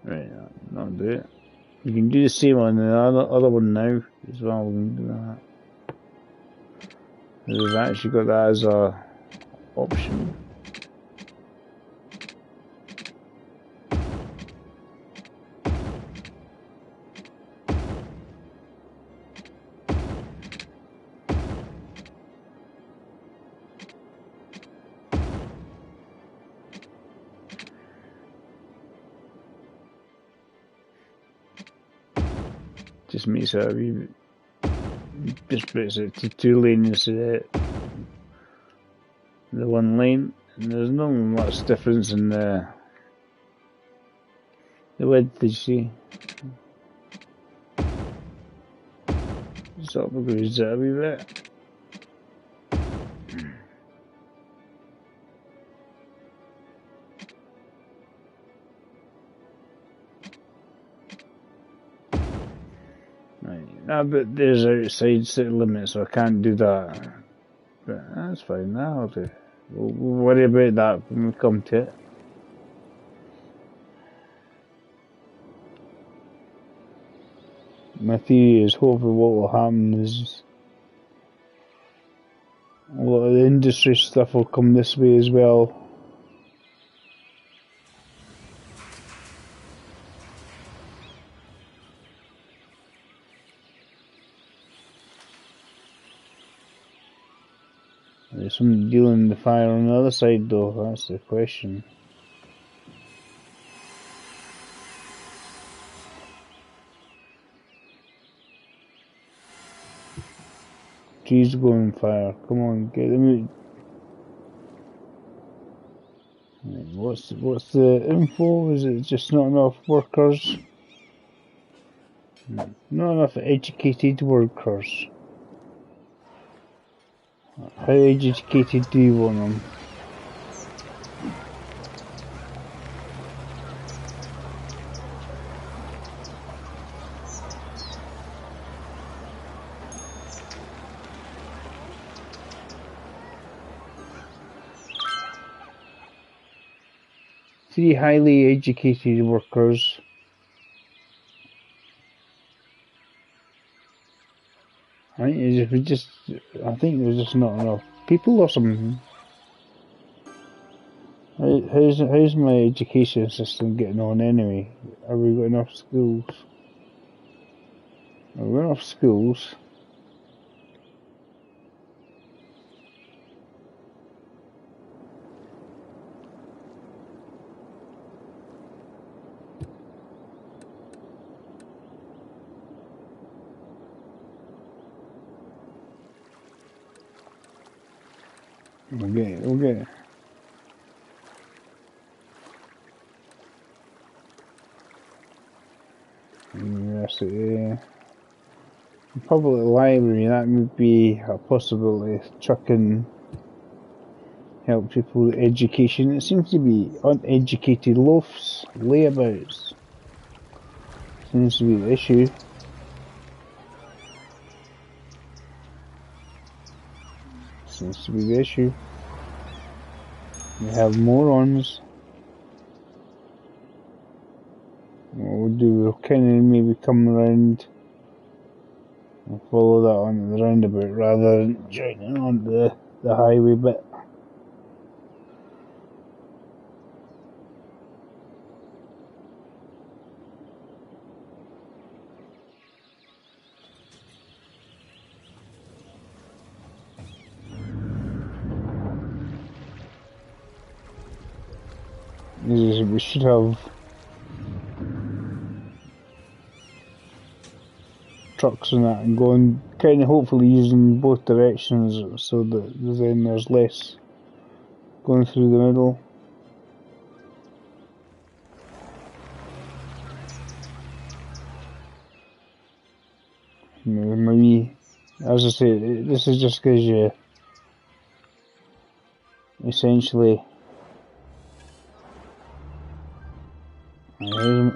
Right, that'll do it. You can do the same on the other one now as well. We can do that. We've actually got that as a option. Just makes it a wee bit, just puts it to 2 lanes instead of the 1 lane, and there's not much difference in the width, you see. Just upgrades it a wee bit. But there's outside city limits, so I can't do that. But that's fine, that'll do. We'll worry about that when we come to it. My theory is hopefully what will happen is a lot of the industry stuff will come this way as well. There's someone dealing with the fire on the other side though, that's the question. Trees going fire, come on, get them out. What's the info? Is it just not enough workers? Not enough educated workers. How educated do you want them? Three highly educated workers. I think there's just not enough people or something. How's my education system getting on anyway? Have we got enough schools? Have we got enough schools? Okay. University. public library, that would be a possibility. Chuck and help people with education. It seems to be uneducated loafs, layabouts. Seems to be the issue. Seems to be the issue. We have morons. What we'll do, we'll kind of maybe come around and follow that on the roundabout rather than joining on the highway bit. We should have trucks and that and going kind of hopefully using both directions so that then there's less going through the middle. Maybe, as I say, this is just because you essentially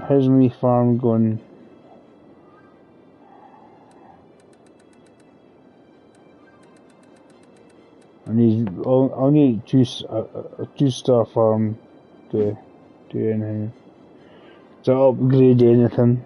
here's my farm going. I'll need a 2-star farm to do anything. To upgrade anything.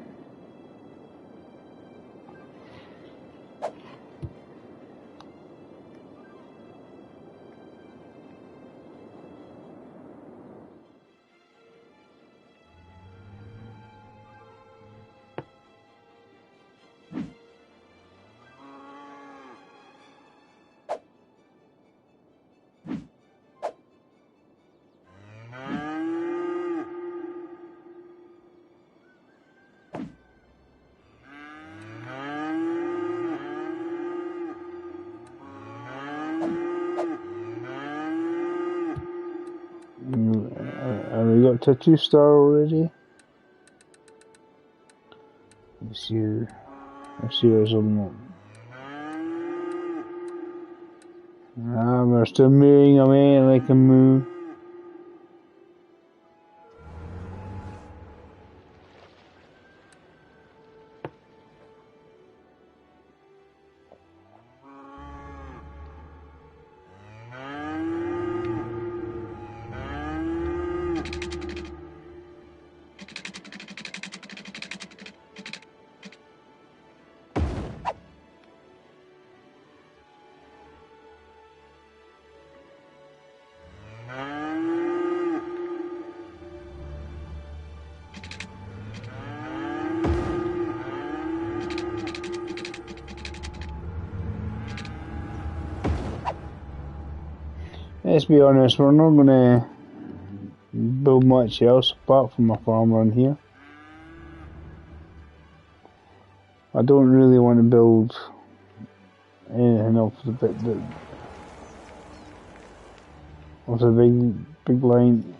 We got to 2-star already. Let's see what's on that. We're still moving away like a moo. Let's be honest, we're not going to build much else apart from a farm around here. I don't really want to build anything off the big line.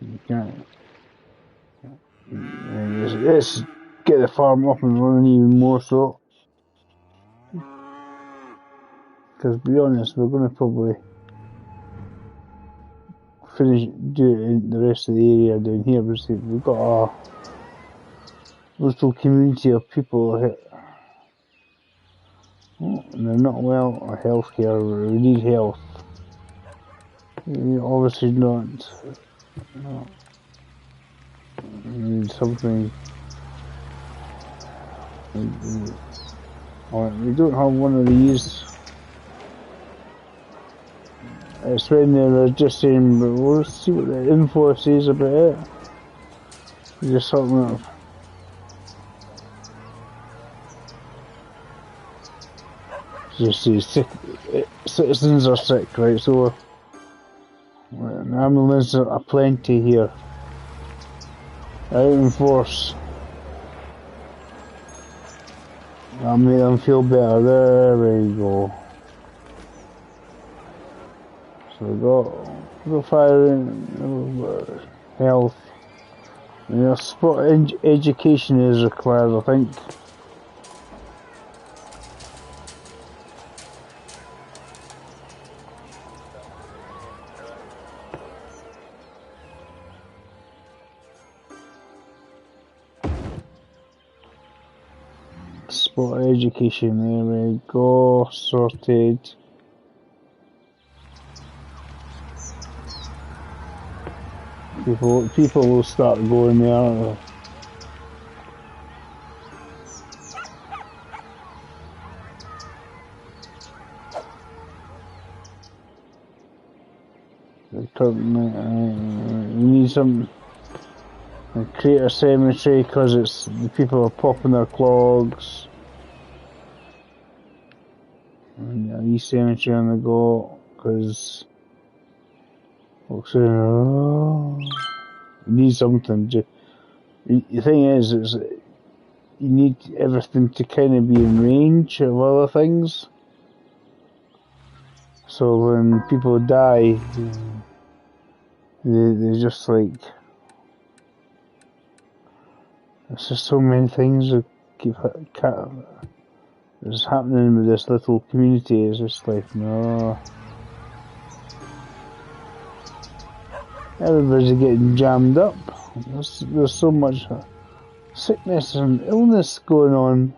You can't. Let's get the farm up and running even more so. Because to be honest, we're going to probably do it in the rest of the area down here. We've got a little community of people here. Oh, and they're not well or healthcare. We need health. Obviously not. No. We need something. We don't have one of these. It's when they're just saying, but we'll see what the info says about it. Just something that You see, citizens are sick, right? So ambulances are plenty here. Out in force. I'll make them feel better. There we go. So we got fire, health. Sport education is required, I think. Sport education, there we go, sorted. People will start going there. We need some. Create a cemetery because it's the people are popping their clogs. And a wee cemetery on the go because folks saying, oh, you need something. The thing is you need everything to kind of be in range of other things. So when people die, they just like. There's just so many things that is happening with this little community. It's just like, no. Everybody's getting jammed up. There's so much sickness and illness going on.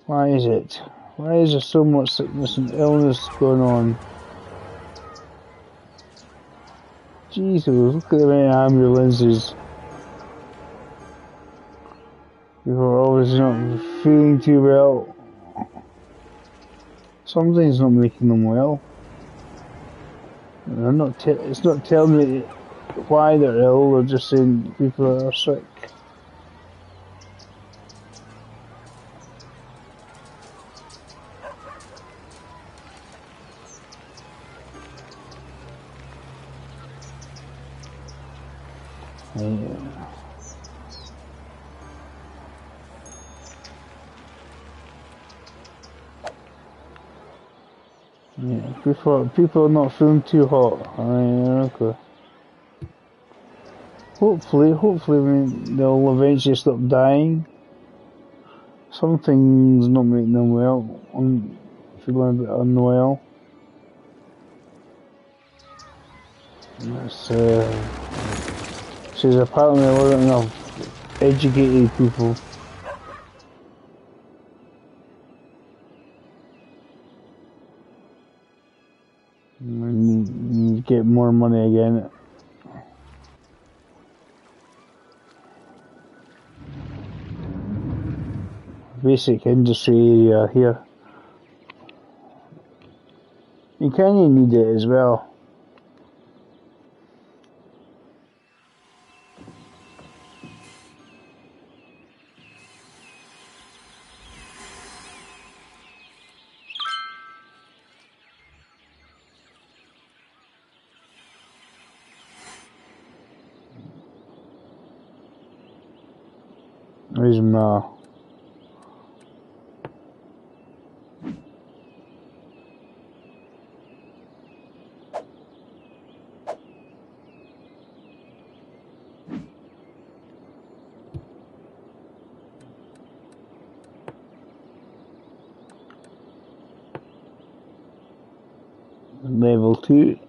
Why is it? Why is there so much sickness and illness going on? Jesus, look at the many ambulances. People are obviously not feeling too well. Something's not making them well. They're not it's not telling me why they're ill, they're just saying people are sick. Yeah, people are not feeling too hot. Okay. Hopefully they'll eventually stop dying. Something's not making them well. I'm feeling a bit unwell. Says apparently there wasn't enough educated people. You get more money again. Basic industry area here. You kind of need it as well. Where's my level 2?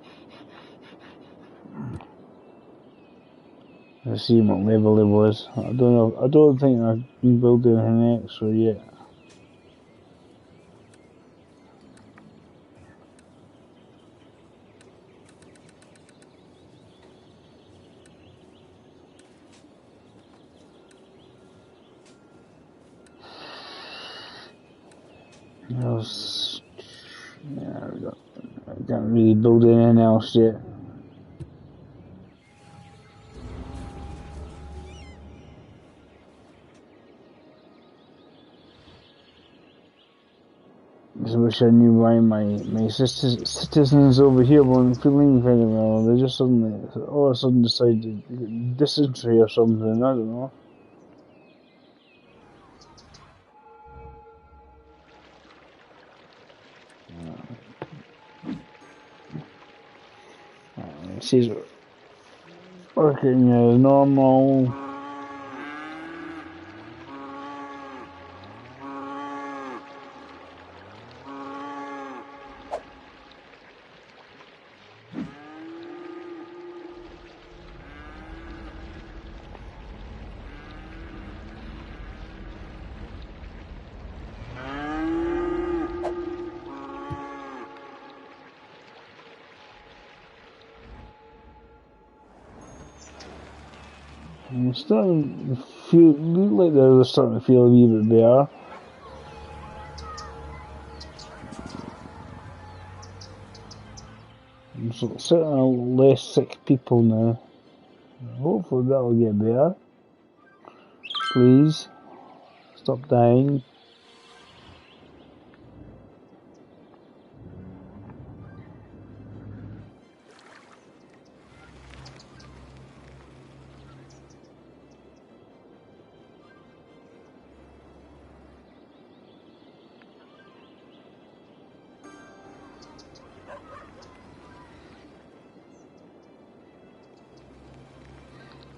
Let's see what level it was. I don't know. I don't think I've been building an extra yet. I can't really build anything else yet. I wish I knew why my citizens over here weren't feeling very well. They just suddenly, all of a sudden decided to get dysentery or something, I don't know. She's working as normal. I'm starting to look like they're starting to feel a wee bit better. I'm certainly less sick people now. Hopefully that'll get better. Please, stop dying.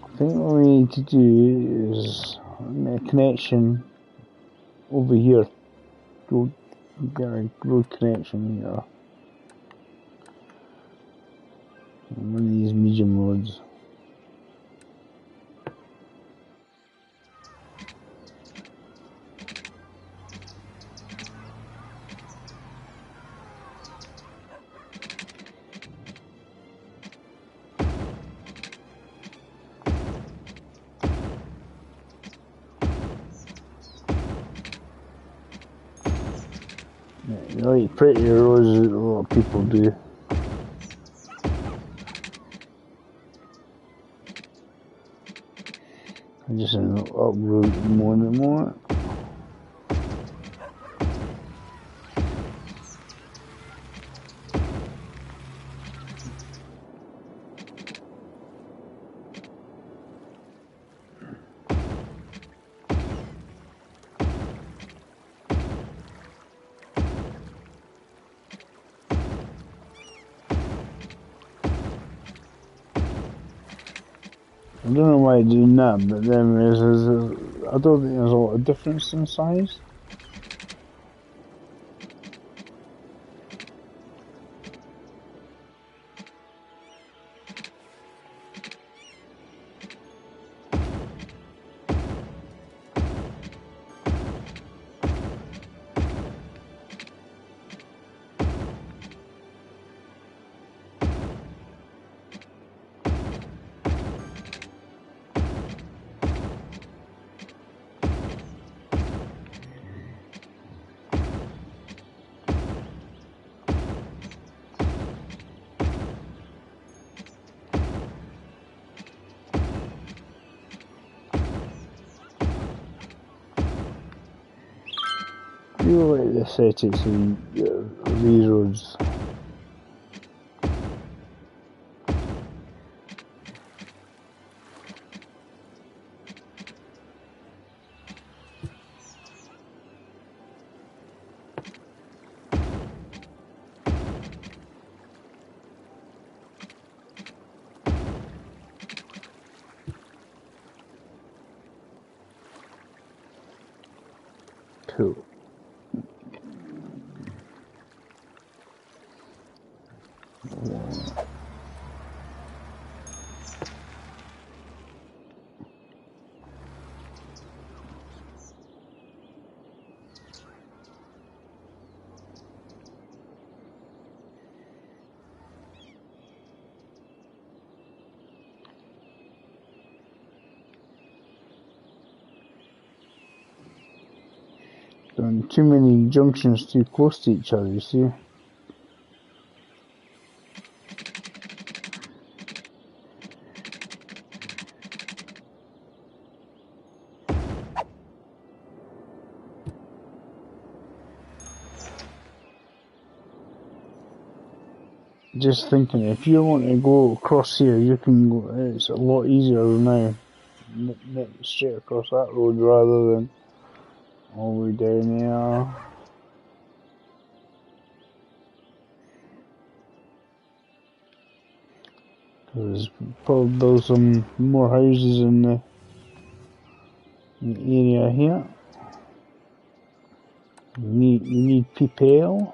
I think what we need to do is make a connection over here. Go get a road connection here. One of these medium roads. Yeah, like pretty roads that a lot of people do. I just end up road more and more. I don't know why I'm doing that, but then I don't think there's a lot of difference in size. I feel like the settings in these roads. Cool. Done too many junctions too close to each other, you see. just thinking, if you want to go across here, you can go, it's a lot easier now. Straight across that road rather than all the way down there. There's probably some more houses in the area here. We need people.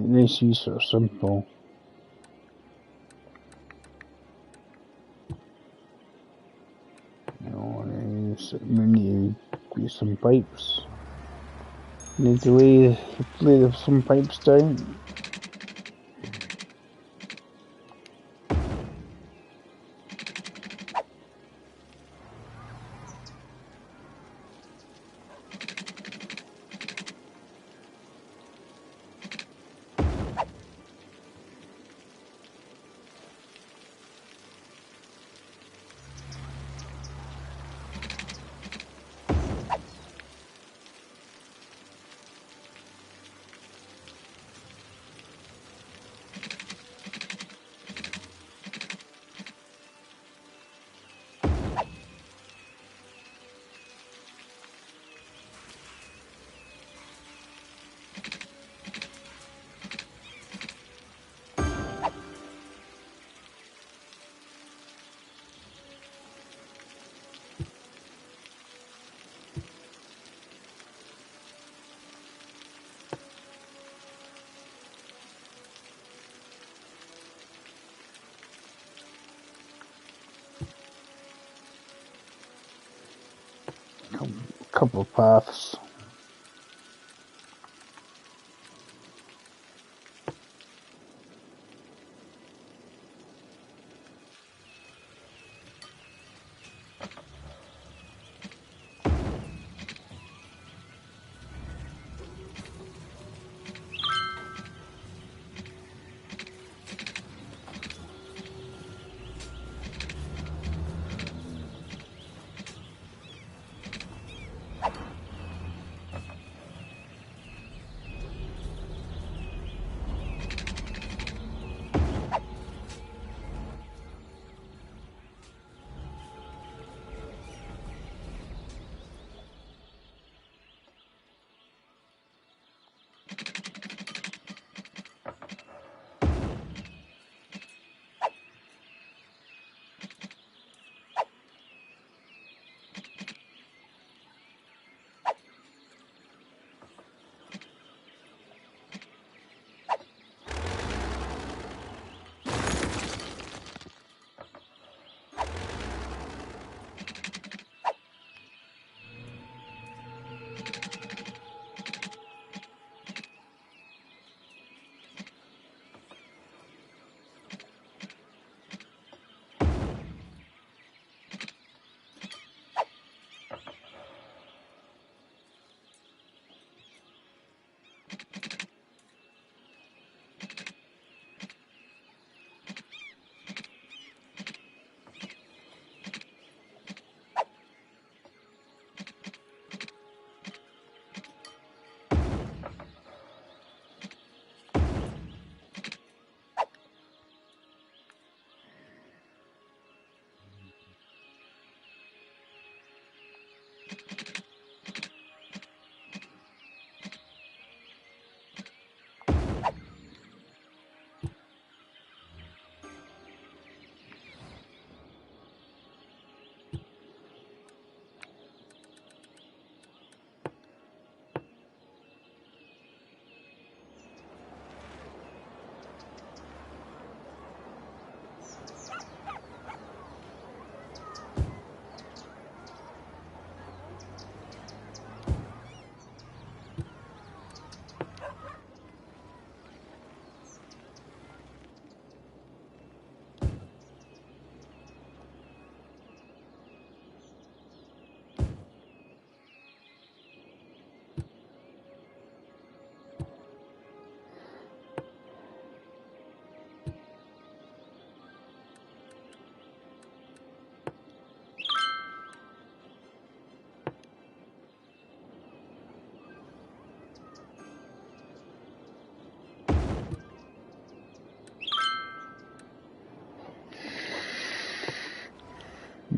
This is sort of simple. We need to get some pipes. Need to lay some pipes down. Couple of paths.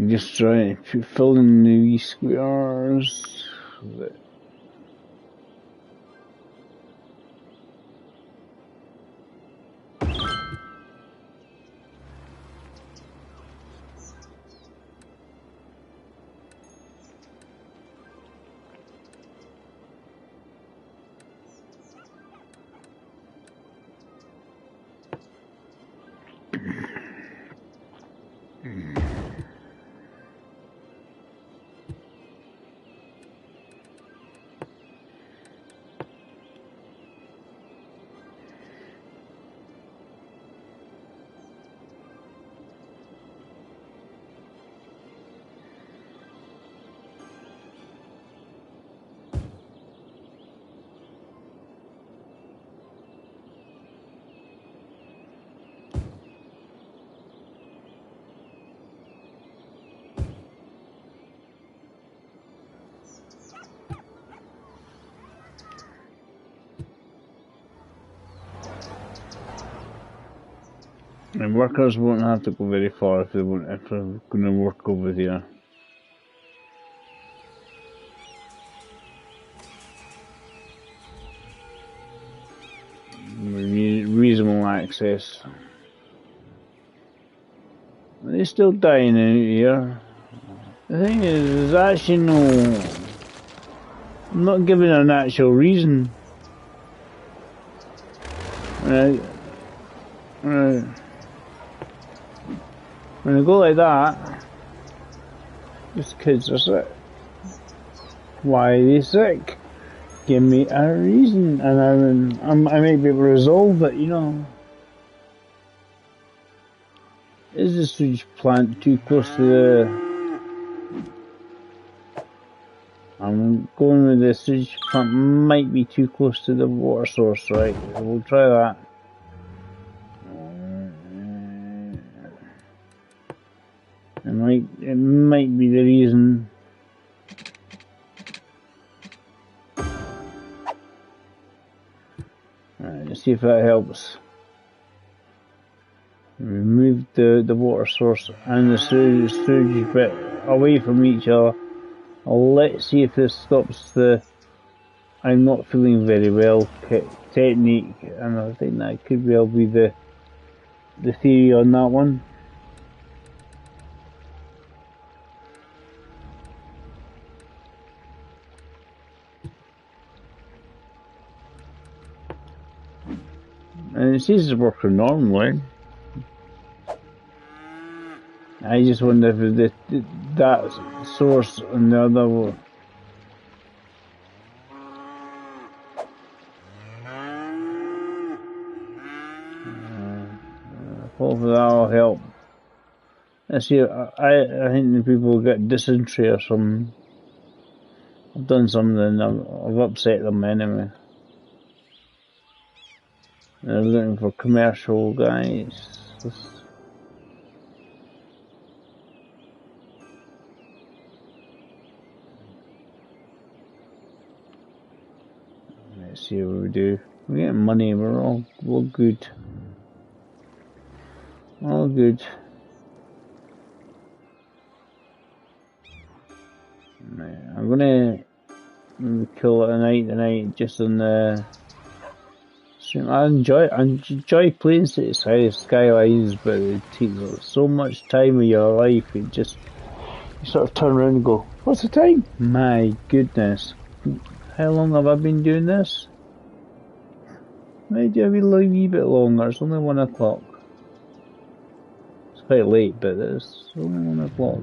just trying to fill in the wee squares. And workers won't have to go very far if they're going to work over here. Reasonable access. They're still dying out here. The thing is, there's actually no... I'm not giving an actual reason. Right. When I go like that, these kids are sick. Why are they sick? Give me a reason, and I might be able to resolve it, you know. Is the sewage plant too close to the... I'm going with the sewage plant might be too close to the water source, right? We'll try that. It might be the reason. Alright, let's see if that helps. Remove the water source and the sewage bit away from each other. Let's see if this stops the I'm not feeling very well technique, and I think that could well be the theory on that one. And it seems to work normally. I just wonder if that source and the other one. Hopefully that'll help. Let's see, I think the people get dysentery or something. I've done something, I've upset them anyway. They're looking for commercial guys. Let's see what we do. We're getting money, we're all good. All good. I'm gonna kill it tonight just on the stream. I enjoy playing Skylines, but it takes so much time of your life. It just, you sort of turn around and go, what's the time? My goodness. How long have I been doing this? Maybe a wee bit longer. It's only 1 o'clock. It's quite late, but it's only 1 o'clock.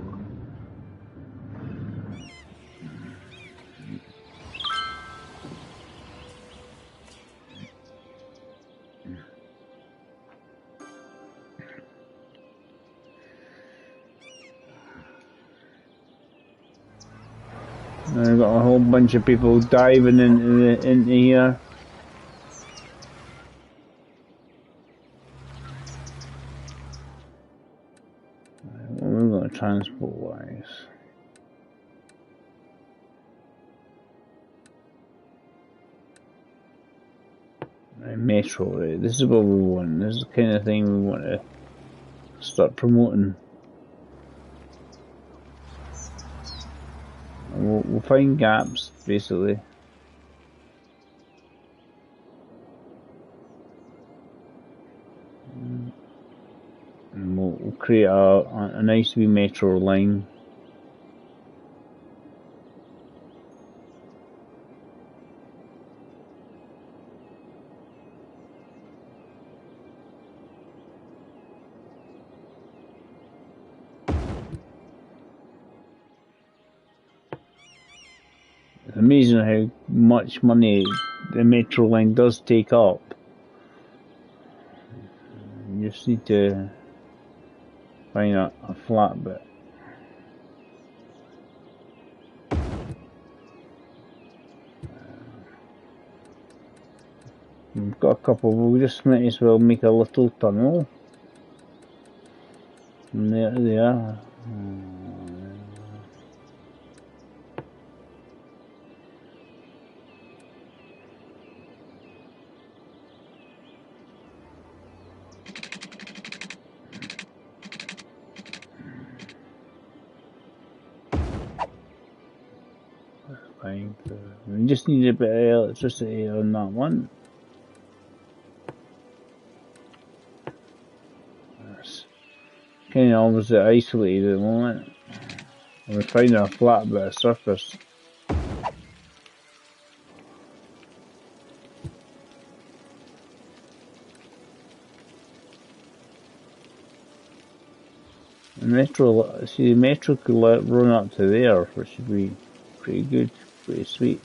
I've got a whole bunch of people diving into here. What we're going to transport wise. Metro, right? This is what we want. This is the kind of thing we want to start promoting. we'll find gaps basically. And we'll create a nice wee metro line. It's amazing how much money the metro line does take up. You just need to find a flat bit. We've got a couple, we'll just might as well make a little tunnel. And there they are. Fine. We just need a bit of electricity on that one. That's kind of almost isolated at the moment. We're finding a flat bit of surface. The metro could run up to there, which would be pretty good, pretty sweet.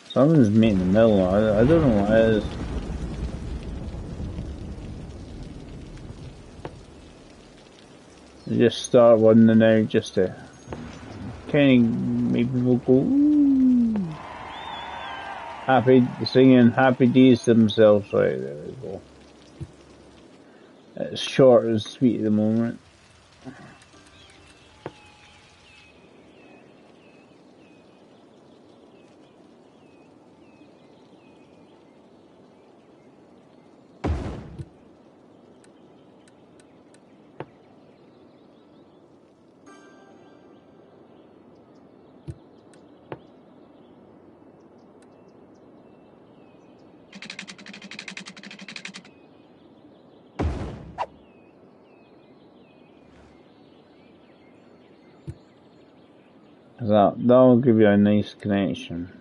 Something's making the mill. I don't know what it is. I just start one now just to kind of make people go ooh. Happy, singing happy days to themselves. Right, there we go. It's short and sweet at the moment. That'll give you a nice connection.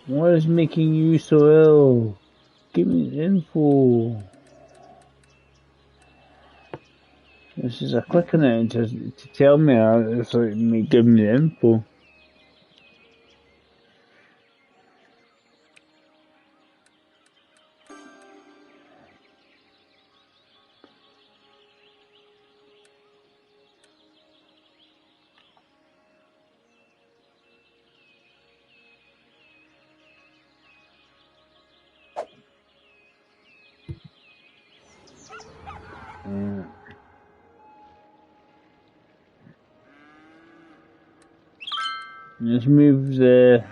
What is making you so ill? Give me the info. This is a click on it to tell me. It's like me giving me the info. Let's move the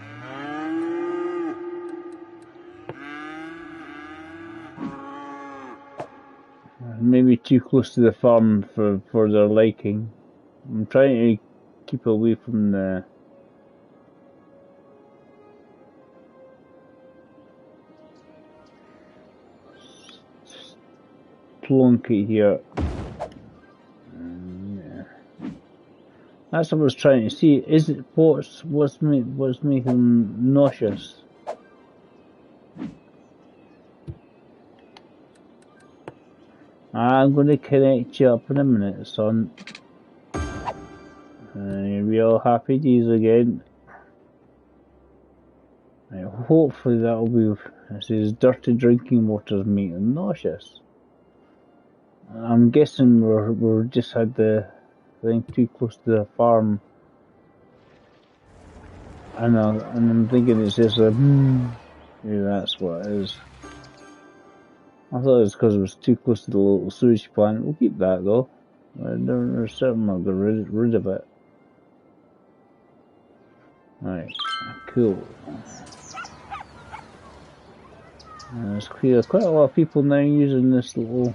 maybe too close to the farm for their liking. I'm trying to keep away from the plunky here. That's what I was trying to see. Is it what's making them nauseous? I'm going to connect you up in a minute, son. Real happy days again. Right, hopefully that'll be. It says dirty drinking water's making them nauseous. I'm guessing we're just had the thing too close to the farm, and I'm thinking it's just a maybe that's what it is. I thought it was because it was too close to the local sewage plant. We'll keep that though. They're certainly not get rid of it. Right, cool. There's quite a lot of people now using this little.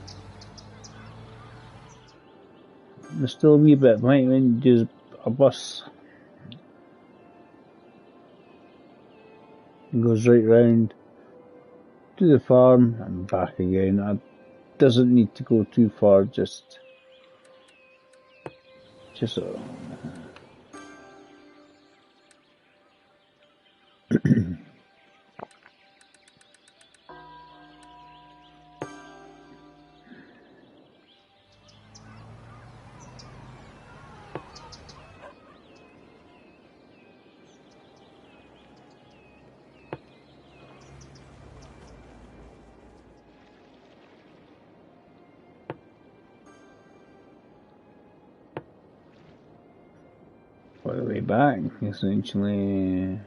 There's still a wee bit. Might use a bus. It goes right round to the farm and back again. It doesn't need to go too far. Just. All the way back, essentially.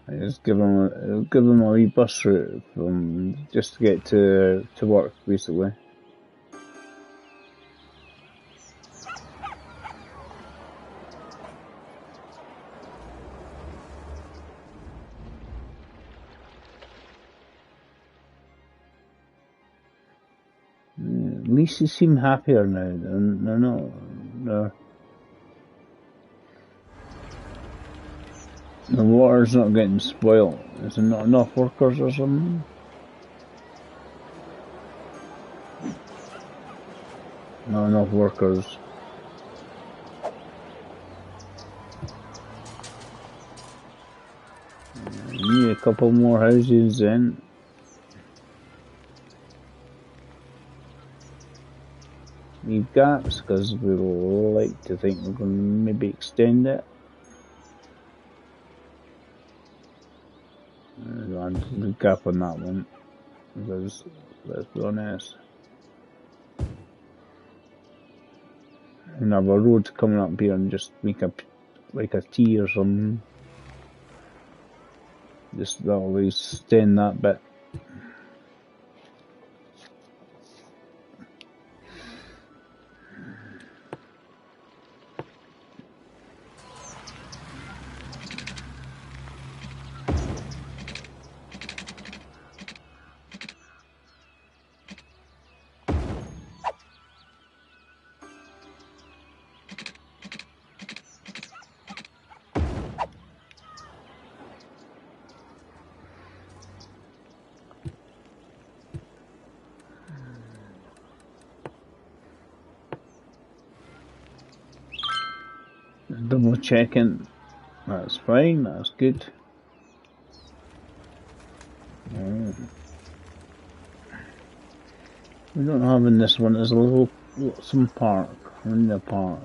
I just give them a wee bus route from just to get to work, basically. At least they seem happier now. They're not. The water's not getting spoiled. Is there not enough workers or something? Not enough workers. Need a couple more houses then. Leave gaps because we like to think we're going to maybe extend it. There's a gap on that one. Because, let's be honest. And have a road coming up here and just make like a T or something. Just that'll extend that bit. Double checking. That's fine, that's good. We don't have in this one, there's some park. We're in the park.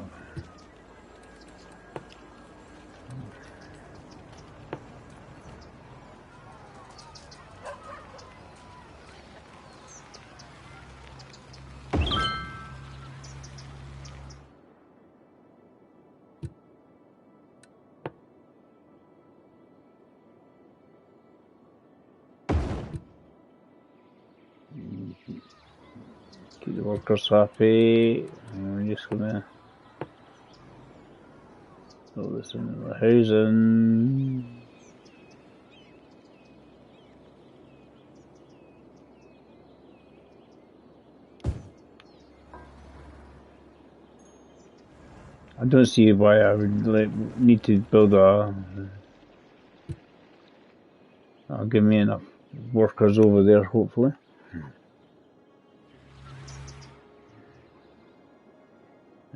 Keep the workers happy. And we're just gonna throw this into the housing. I don't see why I would need to build a. That'll give me enough workers over there, hopefully.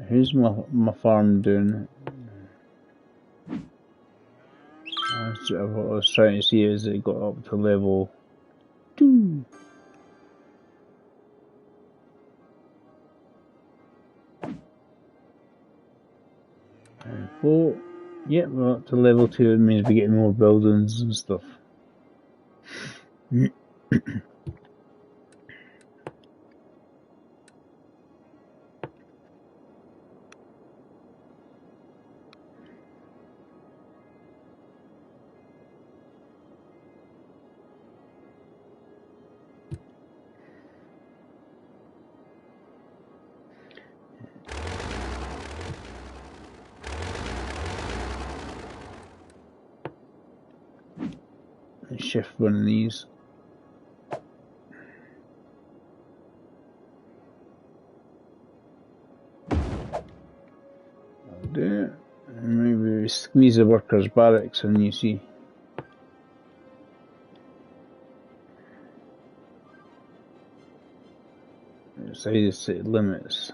Who's my farm doing? What I was trying to see is it got up to level 2. And 4. Yep, we're up to level 2. It means we're getting more buildings and stuff. Shift one of these. I'll do it. And maybe squeeze the workers' barracks and you see. Outside the city limits.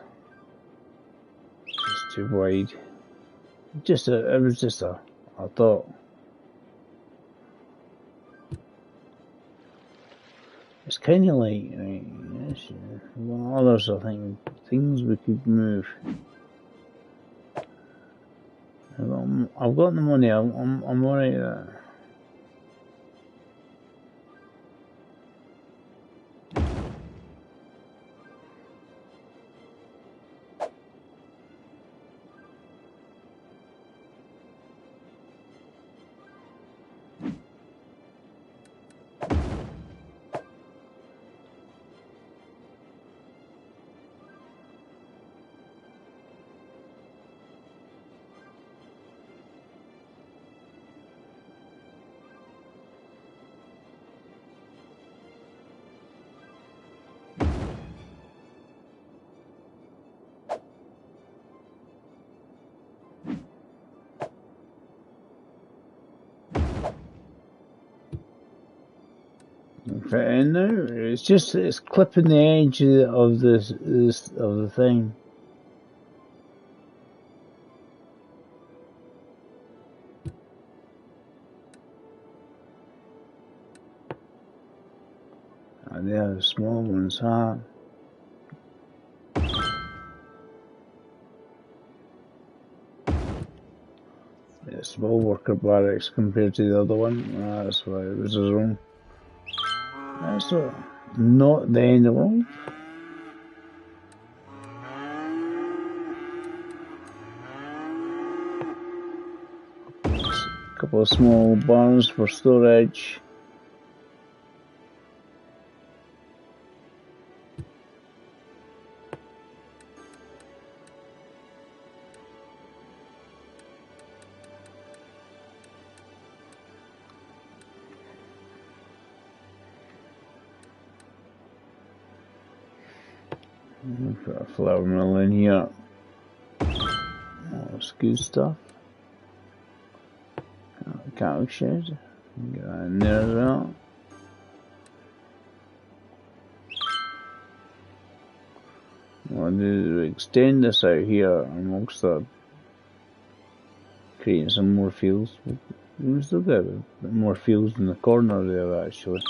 Just too wide. It was just a thought. It's kind of like, right, yes, well, others I think, things we could move. I've got the money, I'm alright there. Fit in there. It's clipping the edge of the thing. And they are the small ones, huh? Yeah, small worker barracks compared to the other one. That's why it was wrong. That's not the end of the world. A couple of small barns for storage. Put a flour mill in here. Oh, that's good stuff. Cattle shed. Get that in there as well. What I'll do is extend this out here and we'll start creating some more fields. We've still got a bit more fields in the corner there actually.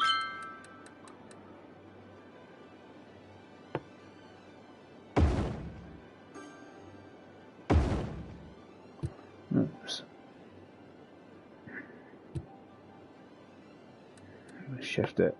Oops. Shift it.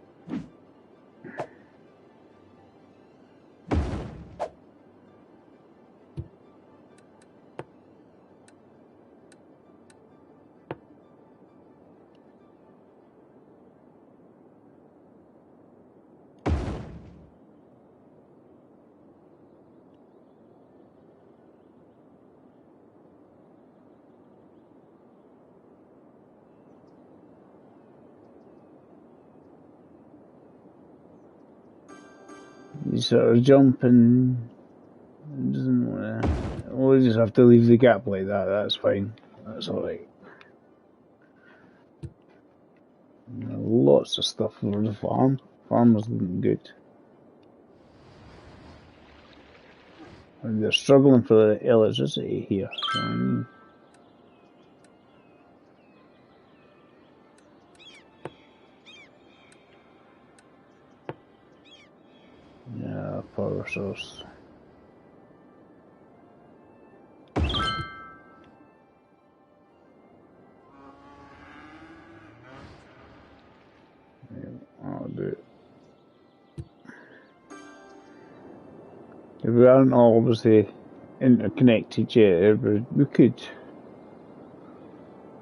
You sort of jump and it doesn't want to we'll just have to leave the gap like that. That's fine. That's alright. Lots of stuff for the farm. Farmers looking good. And they're struggling for the electricity here. Yeah, power source. I'll do it. If we aren't all obviously interconnected yet, we could.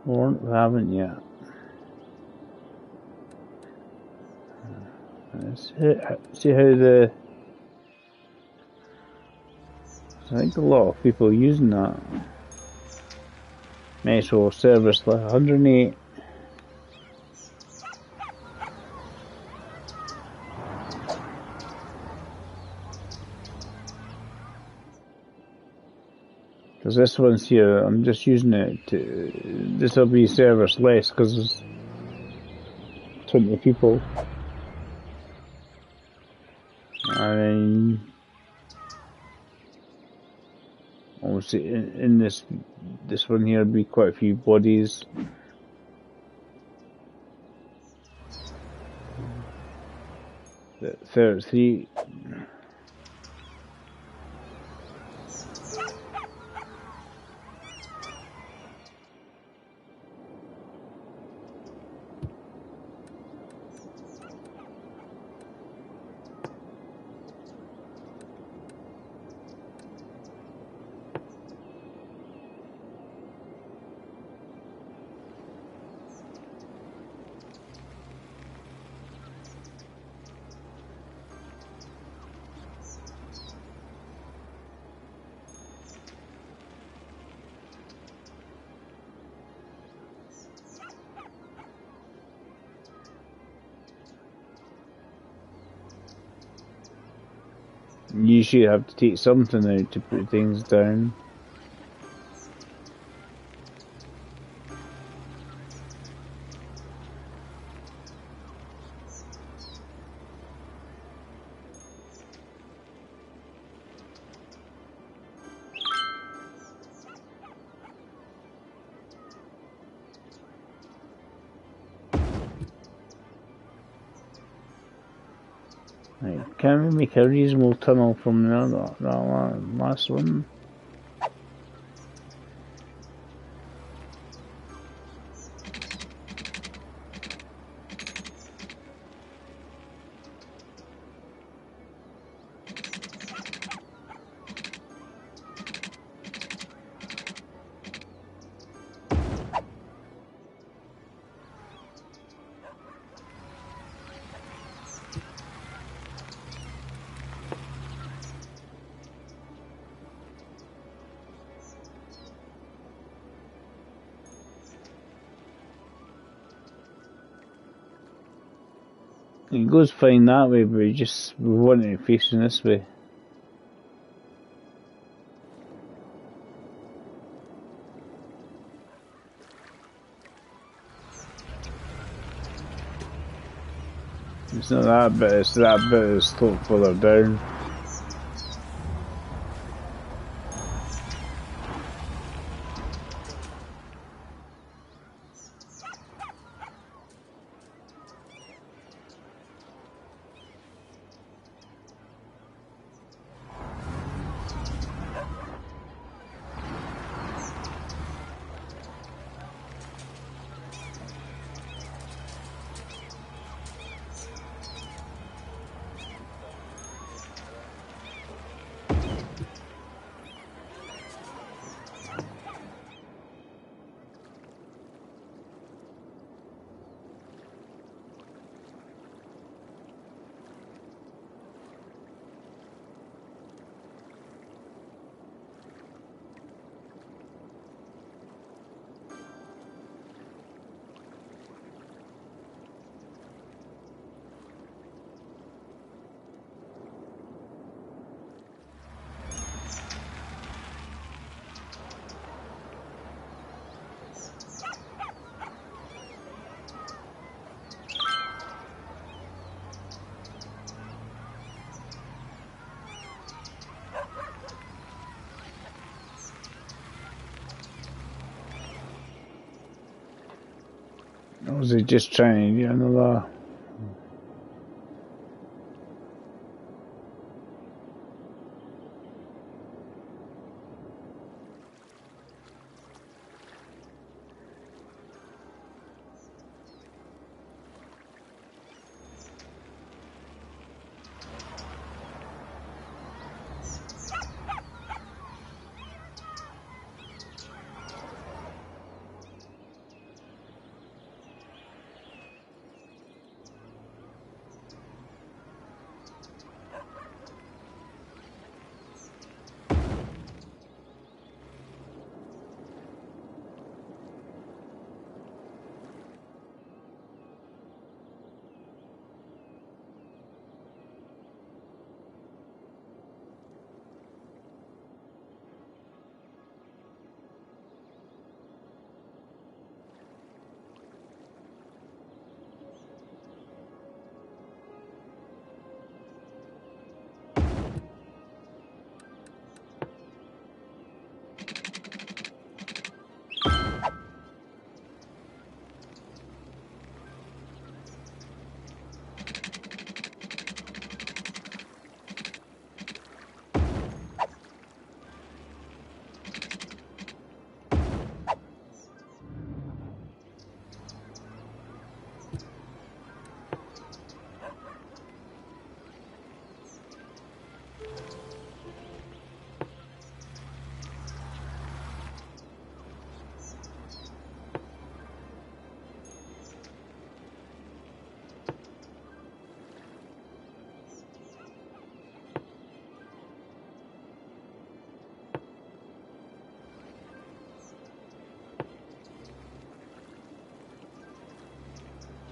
We haven't yet. See how the... I think a lot of people are using that. Metro service 108. Because this one's here, I'm just using it to... This will be service less because there's 20 people. And obviously in this one here will be quite a few bodies. The 33. You should have to take something out to put things down. Right, can we make a reasonable tunnel from that last one? It goes fine that way, but we want it facing this way. It's not that bit, it's that bit that's sloped further down. was he just trying to get another?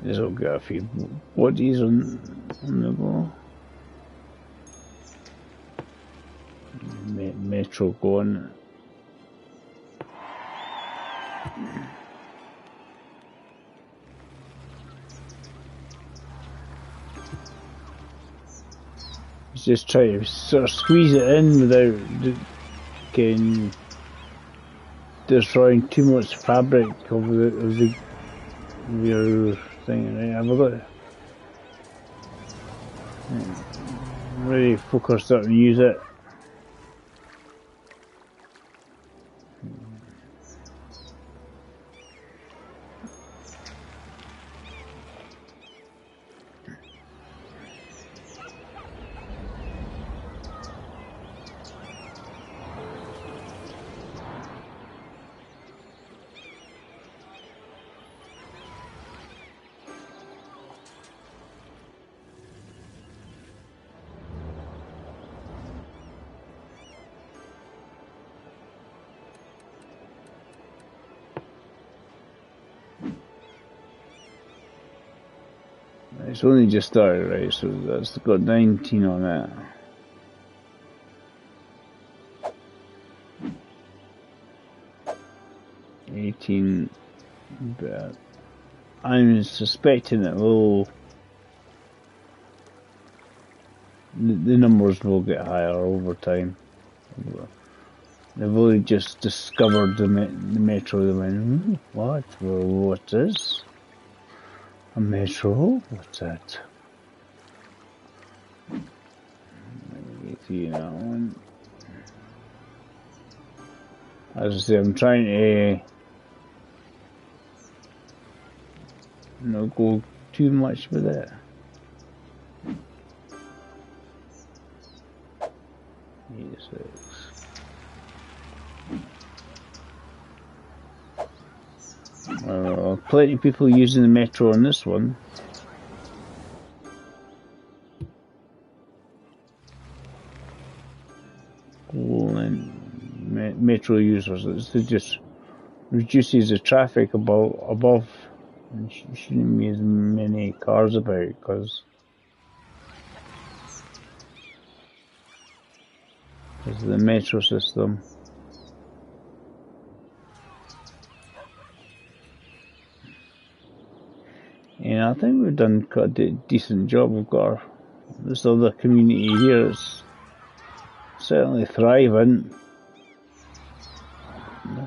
This will get a few bodies on the go. Metro going. He's just trying to sort of squeeze it in without getting destroying too much fabric of your thing. Right? Have a look. Really focused up and use it. It's only just started, right? So that's got 19 on that. But I'm suspecting that the numbers will get higher over time. They've only just discovered the metro. They went, what? Well, what's this? A metro? What's that? You know, as I say, I'm trying to not go too much with it. Plenty of people using the metro on this one. Metro users, it just reduces the traffic above. And shouldn't be as many cars about because of the metro system. And I think we've done quite a decent job. We've got this other community here that's certainly thriving.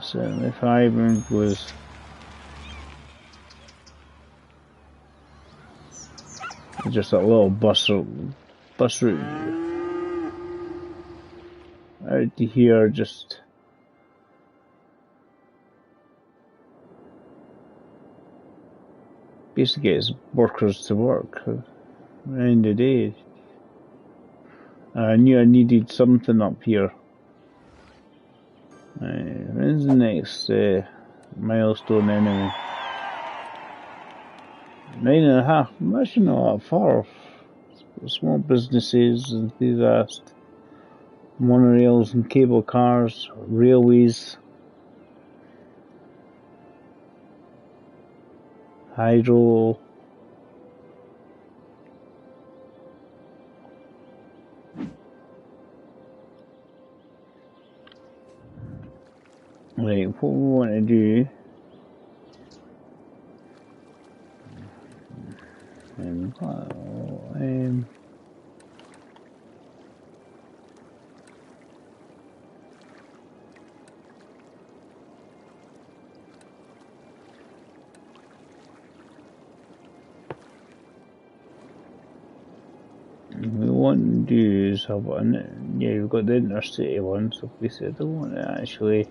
Certainly thriving was Just a little bus route out to here, just basically gets workers to work around the day. I knew I needed something up here. When's the next milestone anyway? 9.5. I'm actually not that far. Small businesses, enthusiasts, monorails and cable cars, railways, hydro. Right, what we want to do is have one. Yeah, we've got the intercity one, so basically I don't want to actually.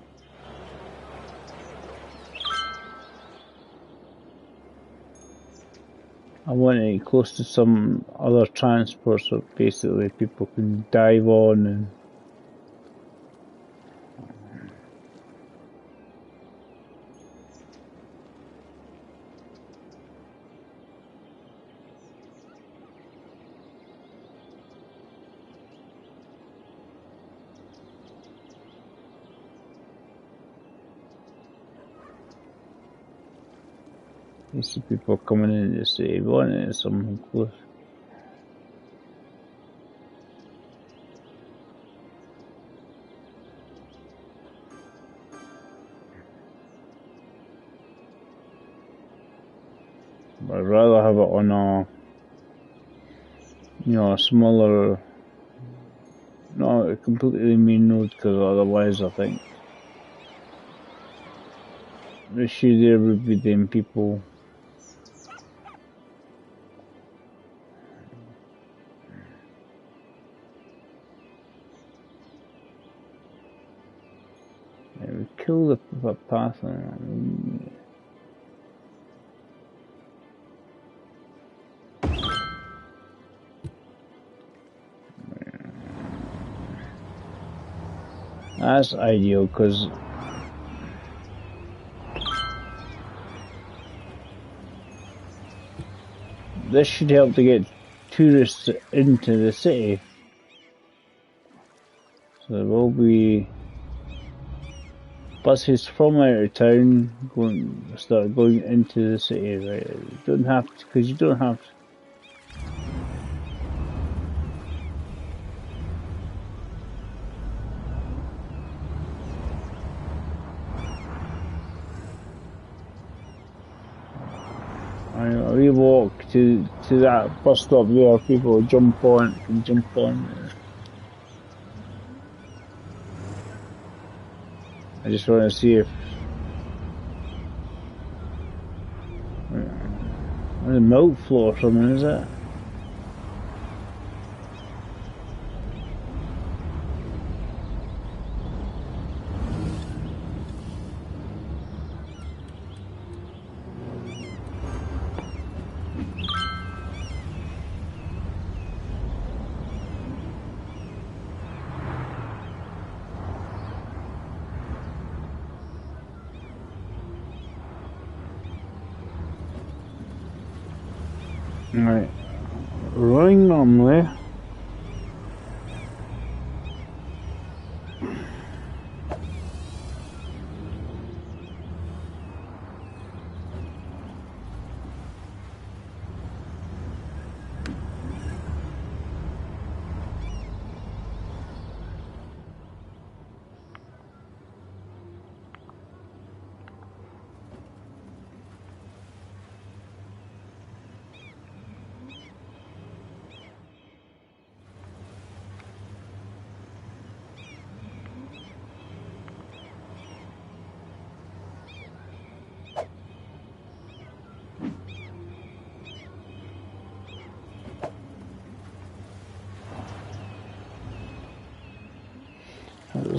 I want it close to some other transport, so basically people can dive on and. You see people coming in to say, wanting something close. But I'd rather have it on a, a smaller, not a completely main road, because otherwise I think the issue there would be them people. It would kill the path on. That's ideal, because this should help to get tourists into the city. So there will be buses from out of town start going into the city, right? You don't have to, because you don't have to. We walk to that bus stop there, people jump on. I just want to see if the milk flow or something, is it? Right, running normally.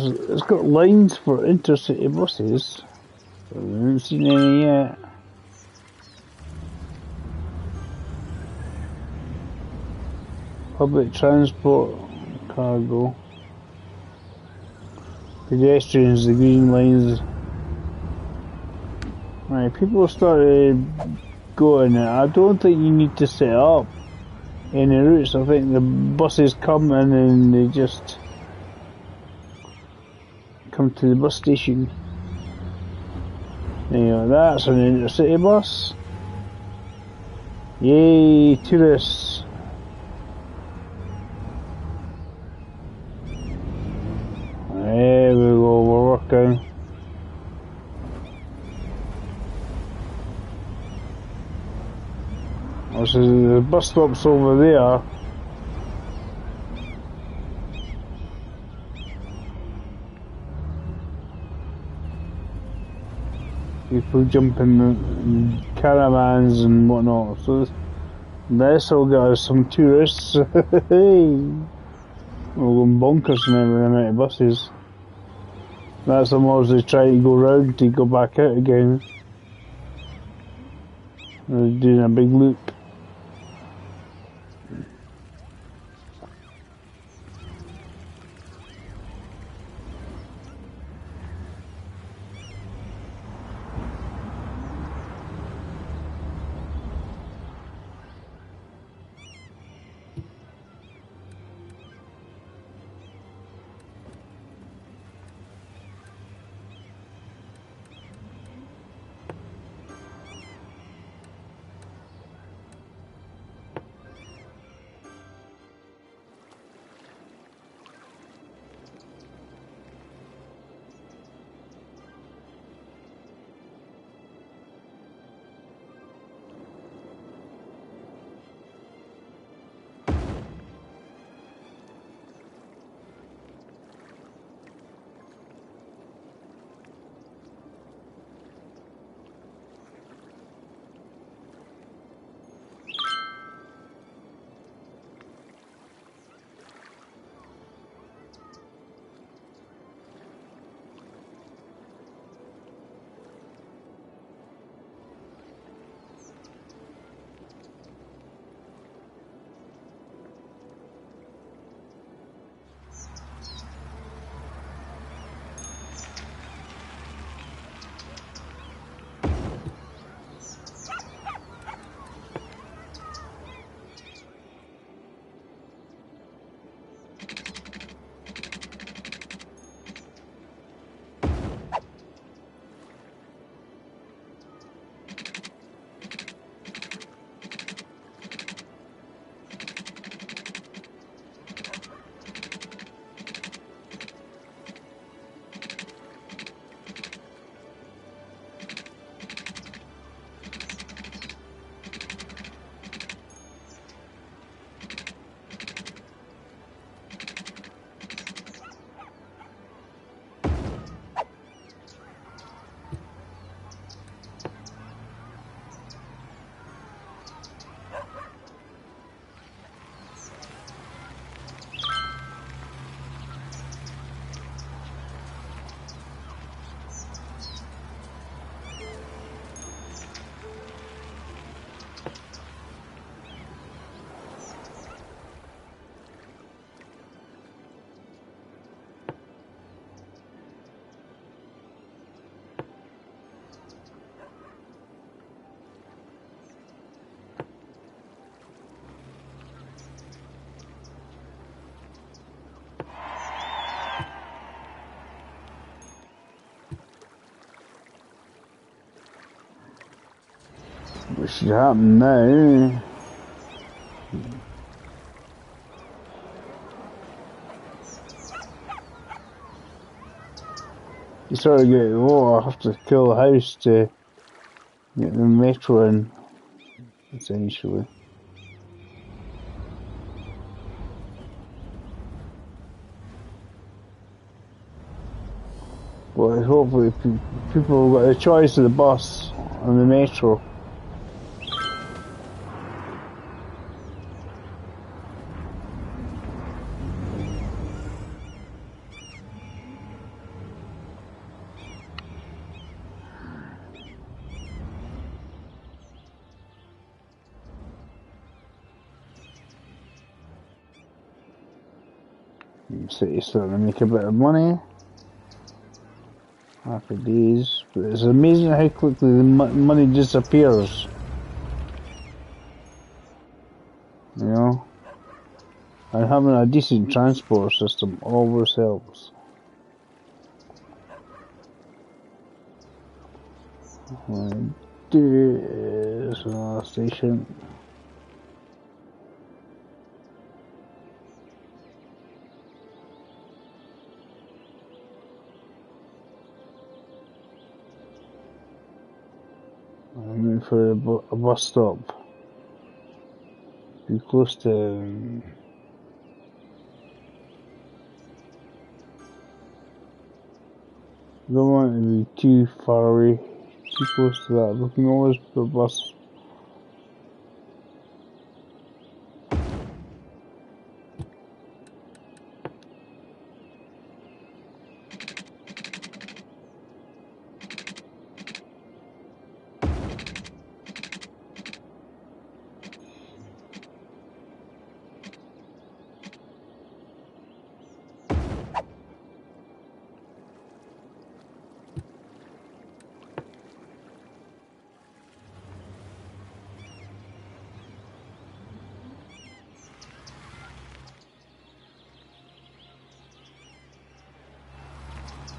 it's got lines for intercity buses. But we haven't seen any yet. Public transport, cargo. Pedestrians, the green lines. Right, people started going. I don't think you need to set up any routes. I think the buses come in and they just come to the bus station. There you go, that's an intercity bus. Yay, tourists. There we go, we're working. This is the bus stop's over there. People jumping in caravans and whatnot. So this will get us some tourists. Hey, we're going bonkers now with the amount of buses. That's the ones they try to go round to go back out again. They're doing a big loop. What should happen now? You sort of get, oh, I have to kill a house to get the metro in, essentially. But hopefully people have got the choice of the bus and the metro. City's starting to make a bit of money. Happy days. But it's amazing how quickly the money disappears. You know? And having a decent transport system always helps. There's another station. I'm in for a bus stop. Be close to. Don't want to be too far away, too close to that. We can always put a bus.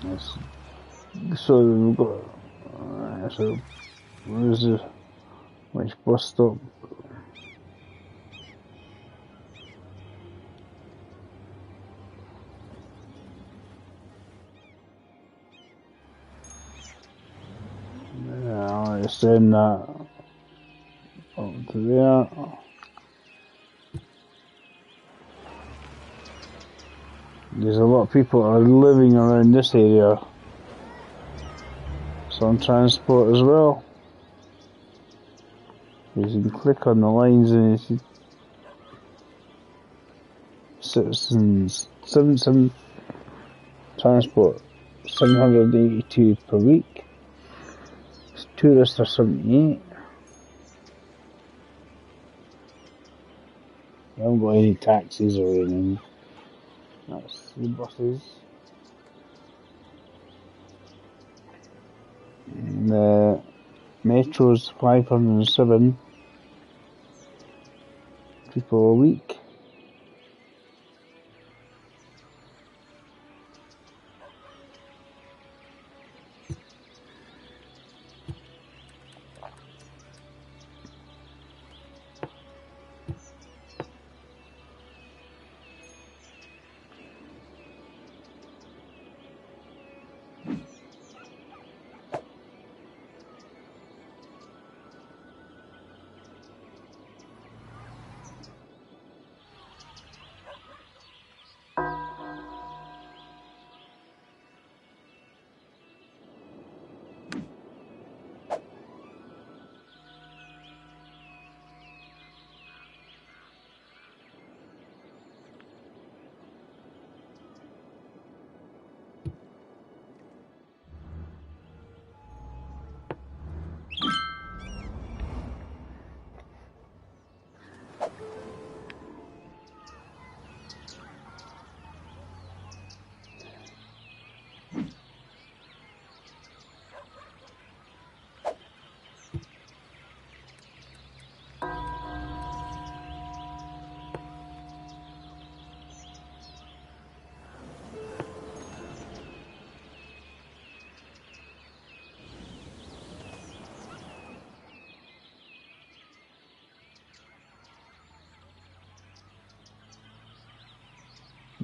Yes. So we've got. So where's the which bus stop? Yeah, it's in that up to there. There's a lot of people are living around this area. Some transport as well. You can click on the lines and you see citizens 77 transport 782 per week. Tourists are 78. We haven't got any taxis or anything. That's the buses. And the metro's 507 people a week.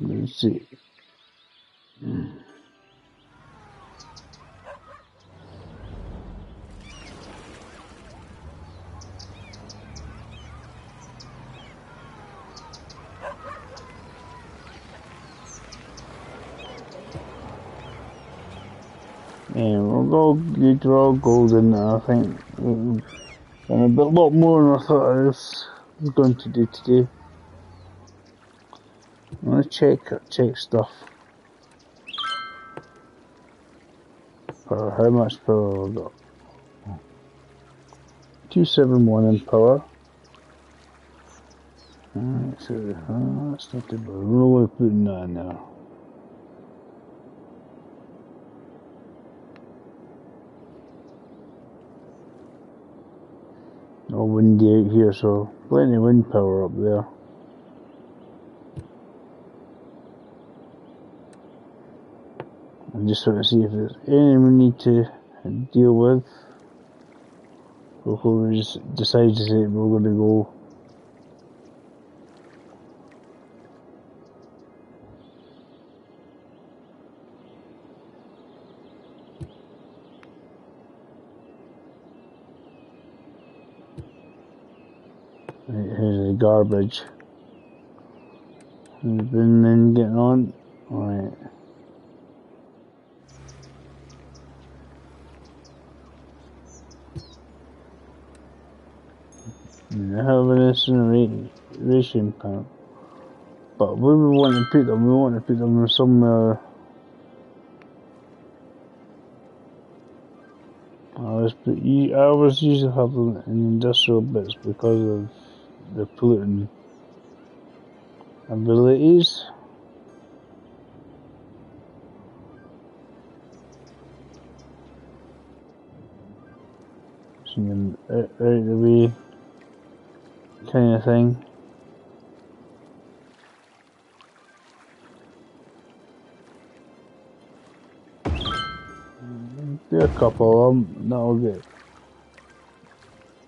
Let's see. Yeah, we'll go, these are all golden, I think. And a bit lot more than I thought I was going to do today. I'm gonna check stuff. Power, how much power have I got? 271 in power. Alright, so that's not too bad. I'm not going to put in that in there. All windy out here, so plenty of wind power up there. I just want to see if there's anything we need to deal with before we just decide to say we're going to go. Here's the garbage. Has been men getting on? Alright. I have an incineration plant. But where we want to put them, we want to put them somewhere. I always usually have them in industrial bits because of the polluting abilities. So them out of the way kind of thing. Do a couple of them, that'll get.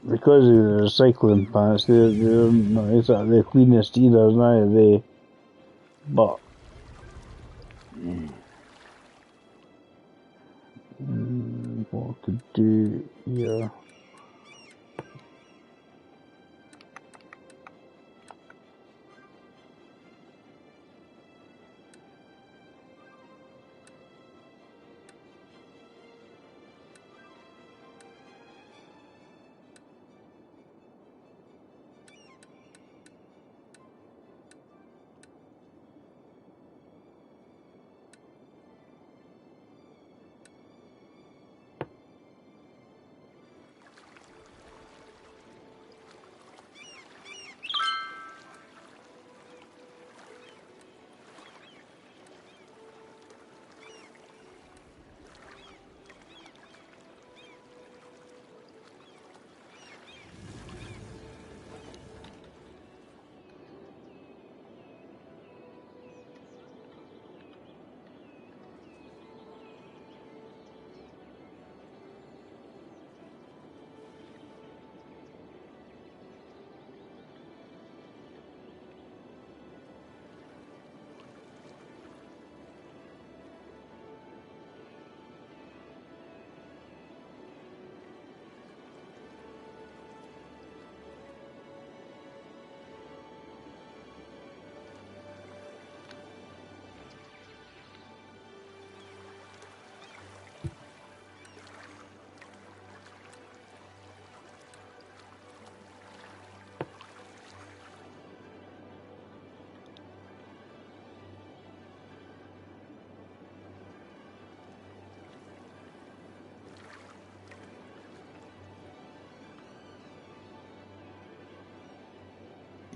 Because of the recycling plants, they're not exactly the cleanest either, neither they. But what I could do here.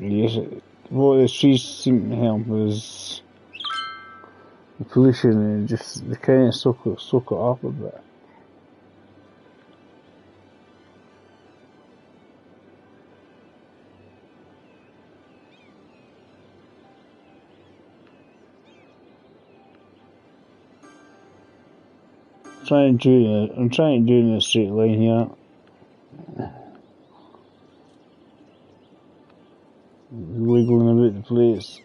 Yes, what the trees seem to help is the pollution and just they kind of soak it up a bit. I'm trying to do it in a straight line here. Wiggling about the place.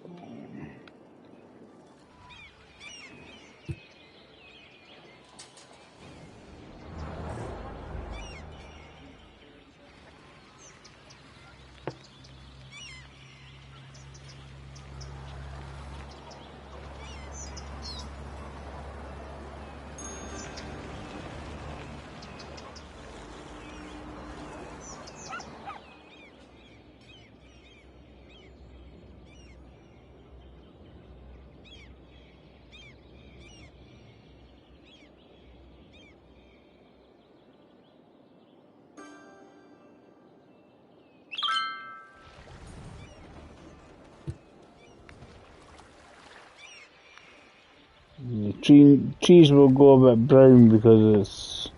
trees will go a bit brown because it's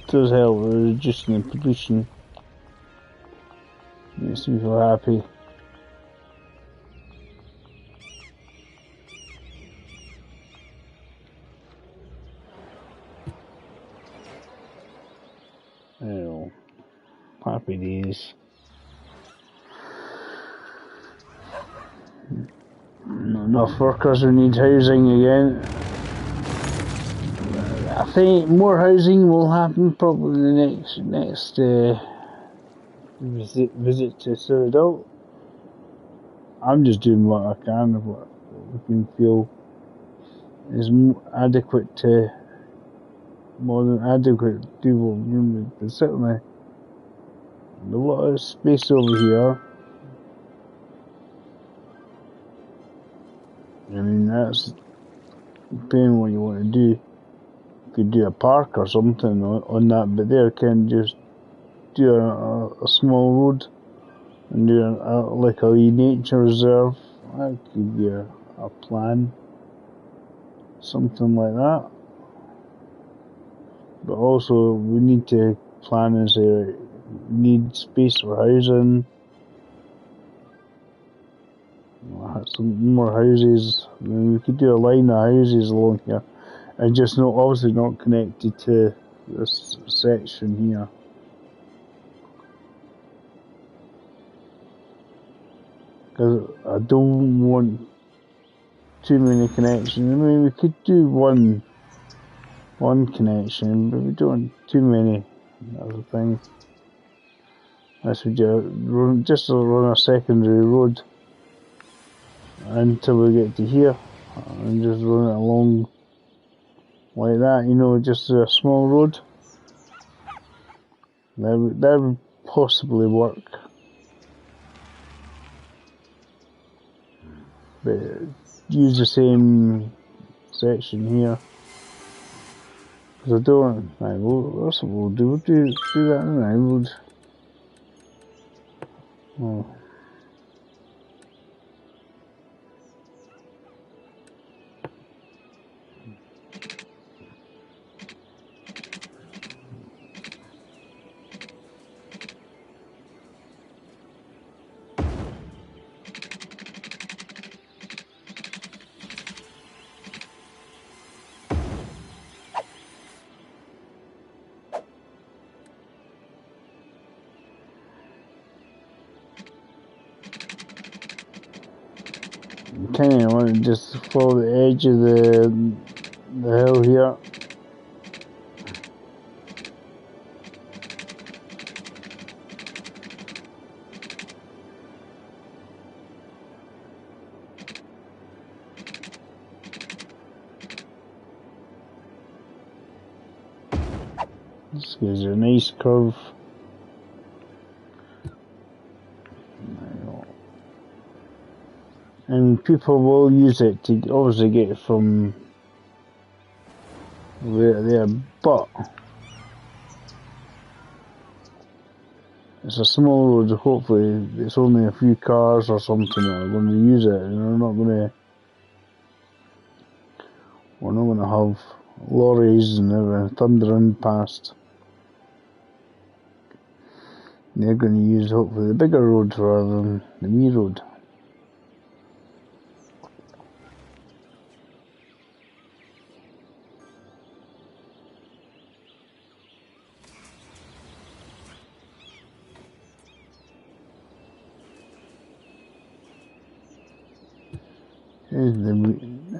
does help with reducing the pollution. Makes me feel happy. Oh, happy days. Not enough workers who need housing again. I think more housing will happen probably the next visit to Cyrodil. I'm just doing what I can, what we can feel is adequate to, more than adequate to do what we do. But certainly, a lot of space over here. I mean, that's depending on what you want to do. You could do a park or something on that, but there can just do a small road and do like a wee nature reserve. That could be a plan, something like that. But also we need to plan as we need space for housing. Some more houses. I mean, we could do a line of houses along here, and just obviously not connected to this section here. Because I don't want too many connections. I mean, we could do one connection, but we don't want too many. That's the thing. Unless we just run a secondary road until we get to here, and just run it along like that, you know, just a small road. That would possibly work. But use the same section here. Because I don't, right, that's what we'll do. We'll do that now. Oh. Kind of want to just follow the edge of the hill here. This gives you a nice curve. And people will use it to obviously get from there, but it's a small road. Hopefully, it's only a few cars or something that are going to use it, and we're not going to have lorries and everything thundering past. They're going to use hopefully the bigger road rather than the wee road.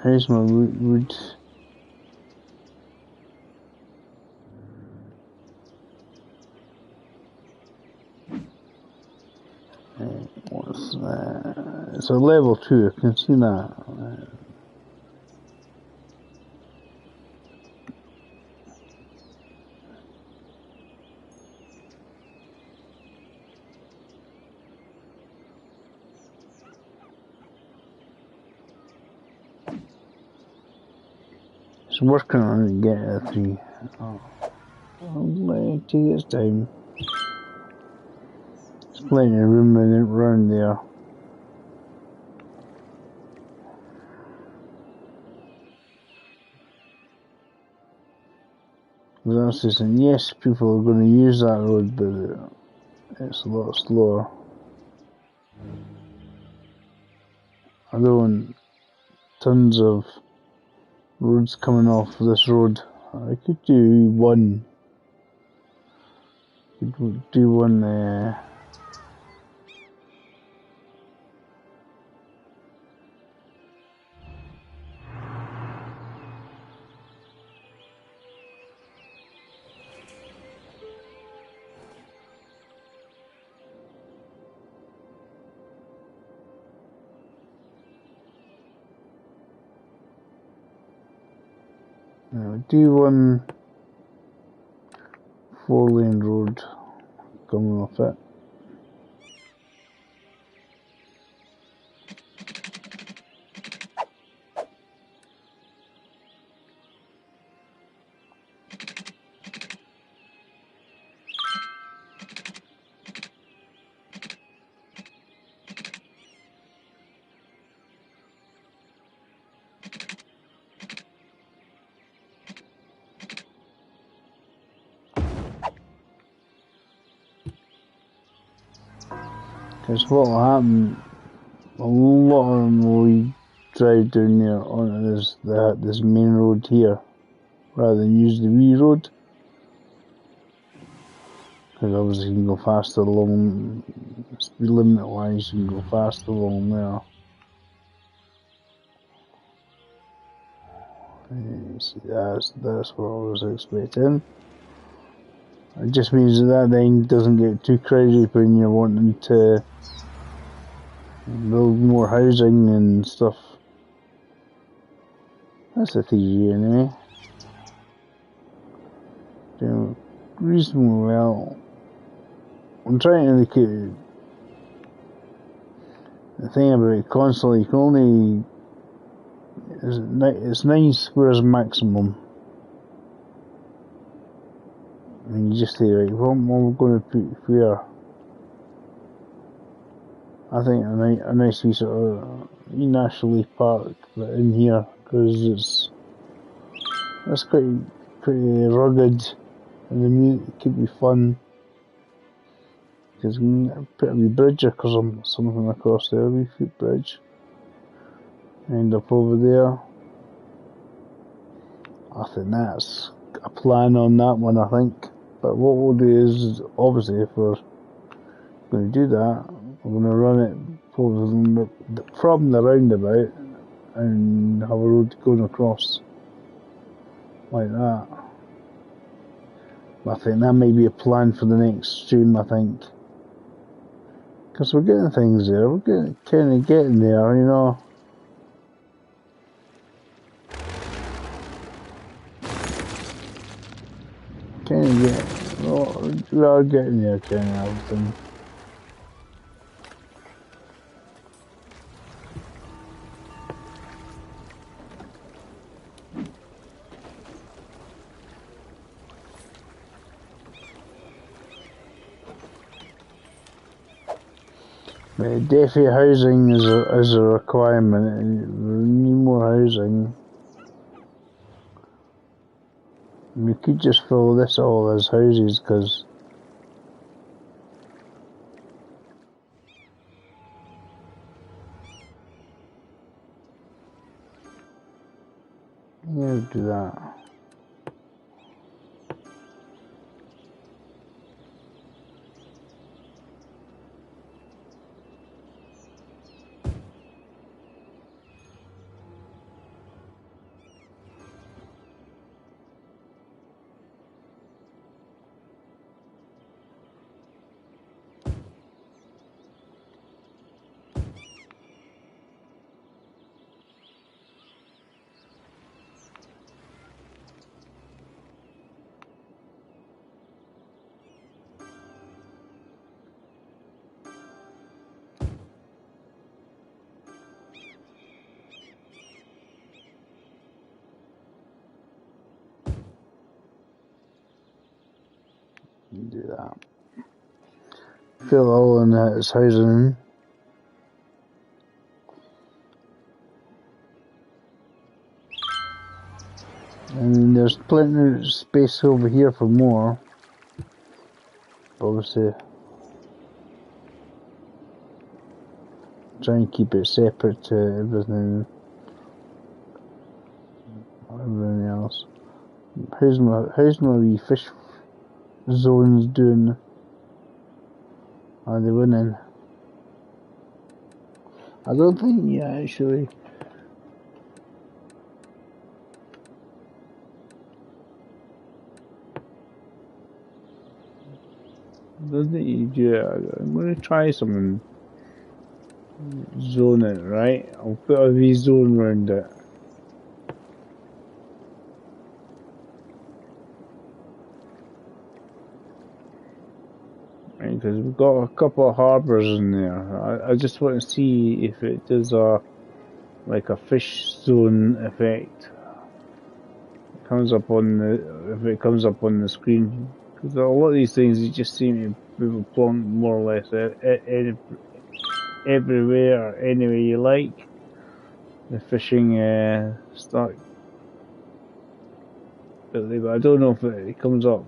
Here's my wood. What's that? It's a level 2, I can see that. It's working on it to get a 3. Oh. I'm letting it take its time. There's plenty of room around there. That's just saying, yes, people are going to use that road, but it's a lot slower. I don't want tons of roads coming off this road. I could do one. Could do one. Do one 4-lane road coming off it. Because what will happen, a lot of them will drive down there onto this main road here, rather than use the wee road. Because obviously you can go faster along, speed limit wise, you can go faster along there. See, that's what I was expecting. It just means that then doesn't get too crowded when you're wanting to build more housing and stuff. That's the theory anyway. Doing reasonably well. I'm trying to look at the thing about it constantly. You can only, it's 9 squares maximum. I mean, you just say, right, what am I going to put where? I think a nice wee sort of naturally park, but in here, because it's pretty rugged, and the music could be fun. Because you can put a wee bridge or something across there, a wee footbridge. End up over there. I think that's a plan on that one, I think. But what we'll do is, obviously, if we're going to do that, we're going to run it from the roundabout and have a road going across like that. I think that may be a plan for the next stream, I think. Because we're getting things there, we're kind of getting there, you know. We are getting there, kind of everything. But definitely housing is a requirement. We need more housing. We could just fill this all as houses, because yeah, do that. Do that. Fill all in its housing. And there's plenty of space over here for more. Obviously, try and keep it separate to everything else. How's my wee fish zones doing? Are they winning? I don't think yet, actually. I don't think you do it. I'm going to try something. Zone it, right? I'll put a wee zone around it. Because we've got a couple of harbours in there. I just want to see if it does like a fish zone effect. It comes up on if it comes up on the screen. Because a lot of these things you just seem to move along more or less everywhere, any way you like. The fishing start, but I don't know if it comes up.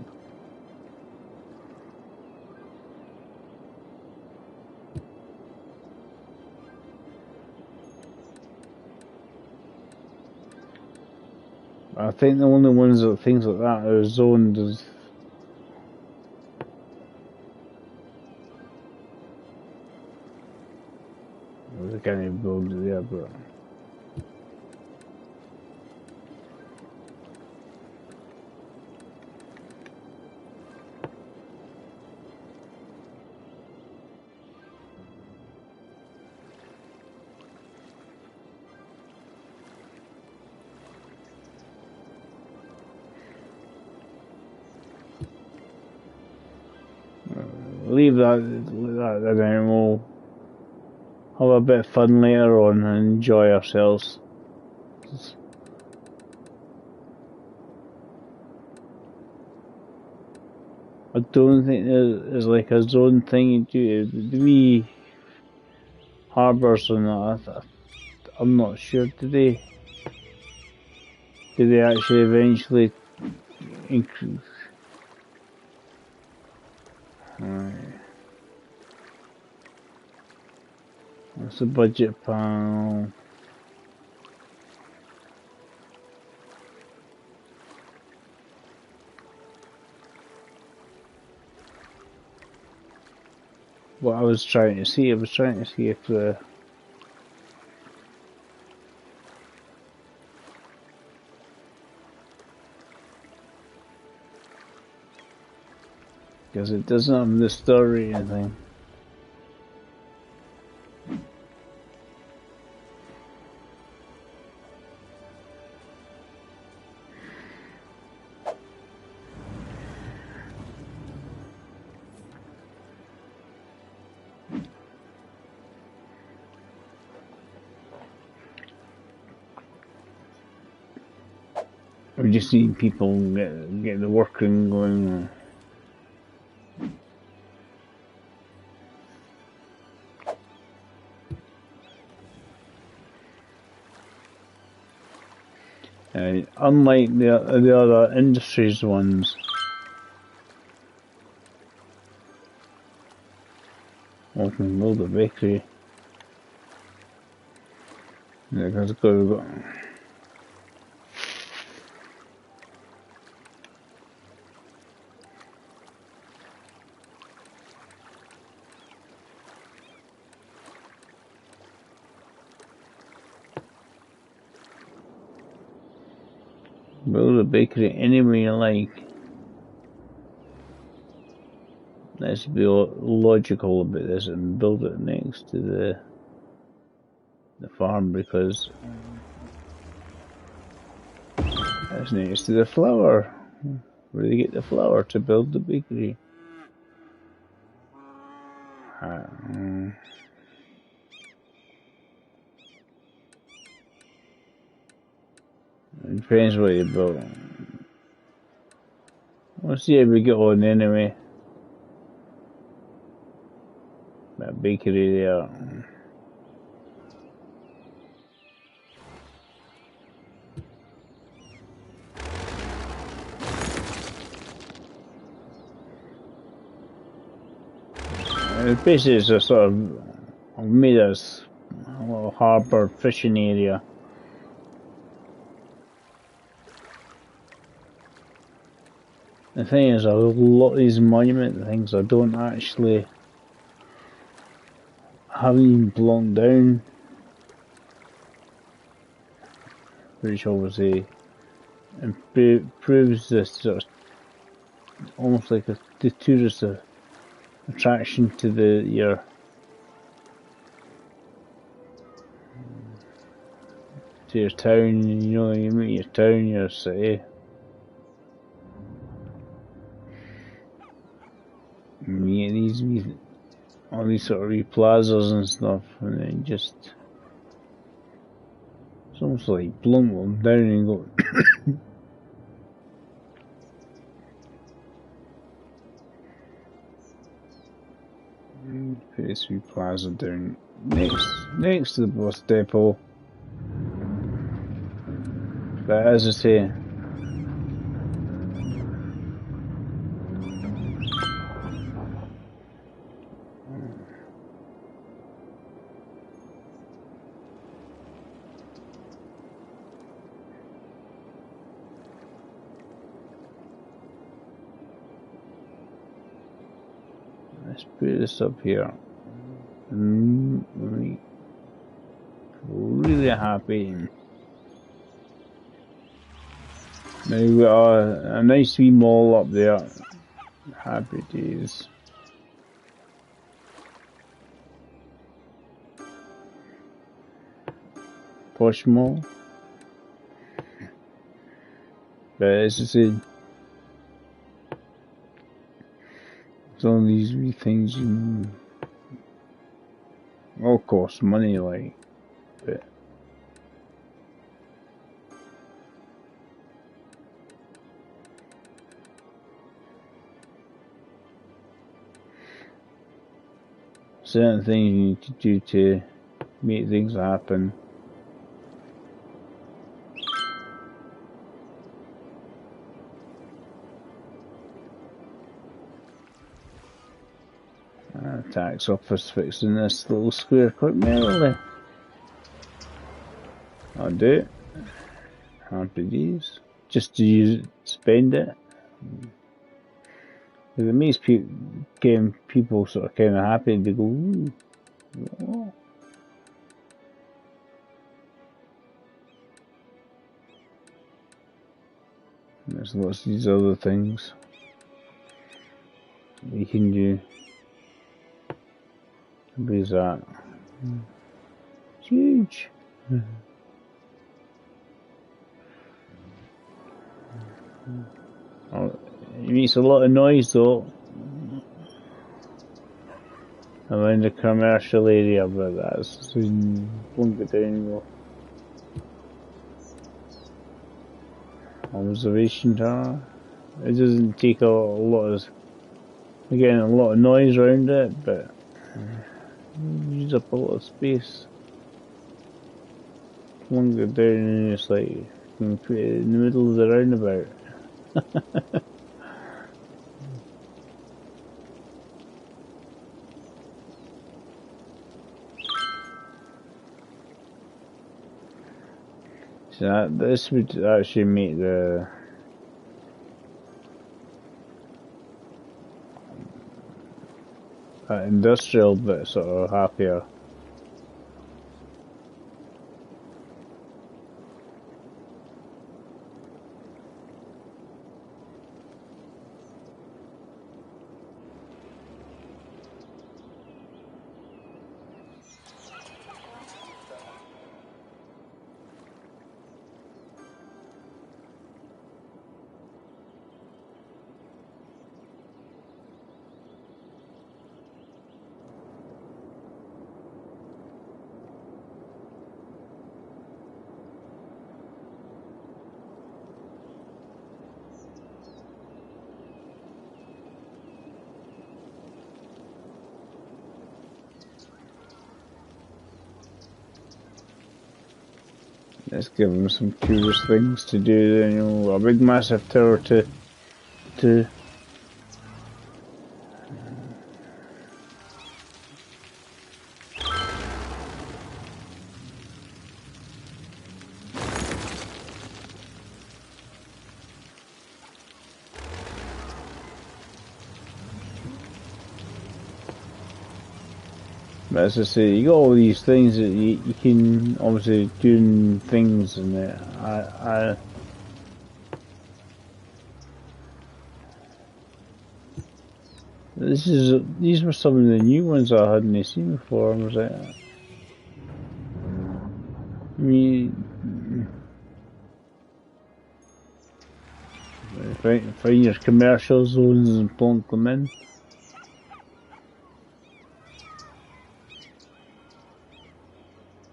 I think the only ones that things like that are zoned as I can't even build it there, but leave that then, and we'll have a bit of fun later on and enjoy ourselves. I don't think there's like a zone thing you do. The wee harbours and that, I'm not sure. Did they actually eventually increase? Right. That's the budget panel. What I was trying to see if the because it doesn't have the story or anything. We just need people get the working going. Unlike the other industries ones, we can build a bakery. Yeah, because we've got build a bakery any way you like. Let's be logical about this and build it next to the farm because it's next to the flour. Where do they get the flour to build the bakery? It depends what you build. We'll see how we get on anyway. bakery there. Basically, it's a sort of made us a little harbour fishing area. The thing is, a lot of these monument things I don't actually haven't even blown down, which obviously improves this sort of almost like the tourist attraction to your town. You know, you meet your town, your city. And you get all these sort of wee plazas and stuff, and then just it's almost like blunt them down and go. Put this wee plaza down next to the bus depot. But as I say, let's put this up here. Really happy. Now we got a nice wee mall up there. Happy days. Posh mall. But as I said, it's all these wee things all cost money, like, but certain things you need to do to make things happen. Tax office fixing this little square quite merrily. I'll do it. Happy days. Just to use it, spend it. It makes people sort of kind of happy. They go, ooh, oh. There's lots of these other things you can do. What is that? It's huge. Oh, it makes a lot of noise though around the commercial area, but that's won't get down though. Observation tower. It doesn't take a lot of, again, a lot of noise around it, but use up a lot of space. Won't get down and it's like you can put it in the middle of the roundabout. So this would actually make the industrial bit sort of happier. let's give them some curious things to do. You know, a big massive tower to But as I say, you got all these things that you can obviously do things, and these were some of the new ones I hadn't seen before. I was like, I mean, find your commercial zones and plonk them in.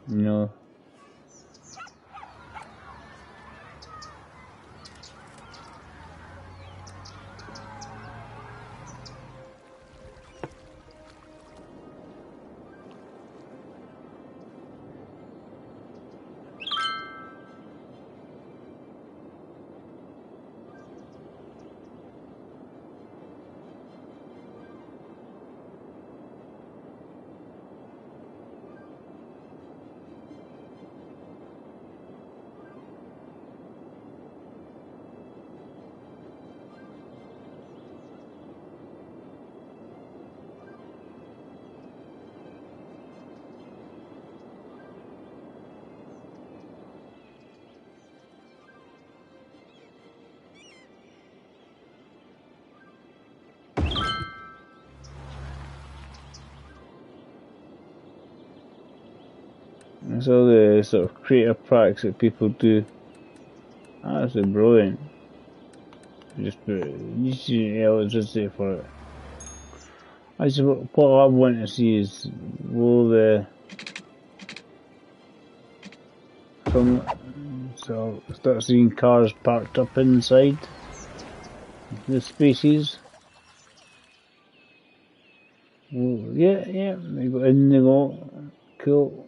You know. It's all the sort of creative practice that people do. Absolutely brilliant. Just use electricity for it. What I want to see is so start seeing cars parked up inside the spaces. Well, yeah, they go in, they go, cool.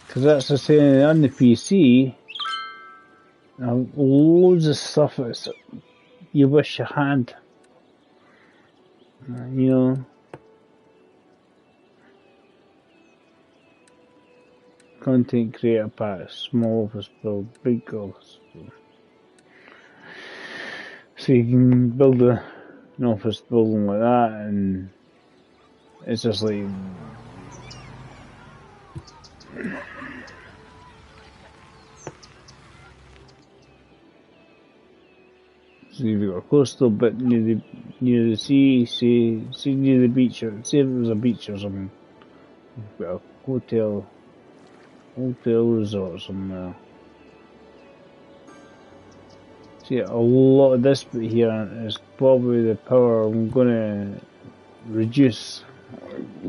Because that's the thing on the PC, loads of stuff that you wish you had. You know, content creator pack, small office build, big office build. So you can build an office building like that, and it's just like. So you've got a coastal bit near the sea, say near the beach, or say if it was a beach or something. You've got a hotel resort somewhere. See, a lot of this bit here is probably the power I'm gonna reduce,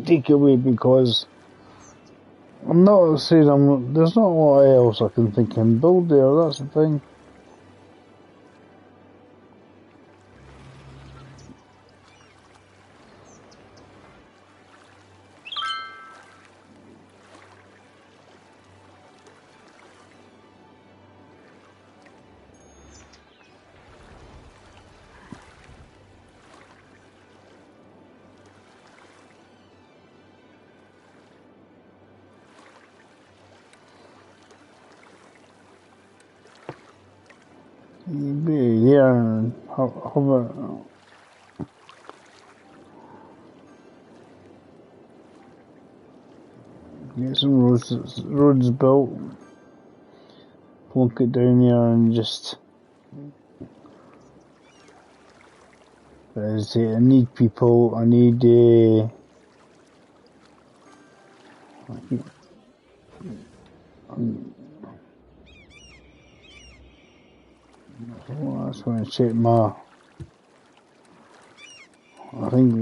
take away, because I'm not saying there's not a lot else I can think and build there, that's the thing. You'd be here and hover. Get some roads built, plunk it down here and just. But as I say, I need people, I need well, I just want to check I think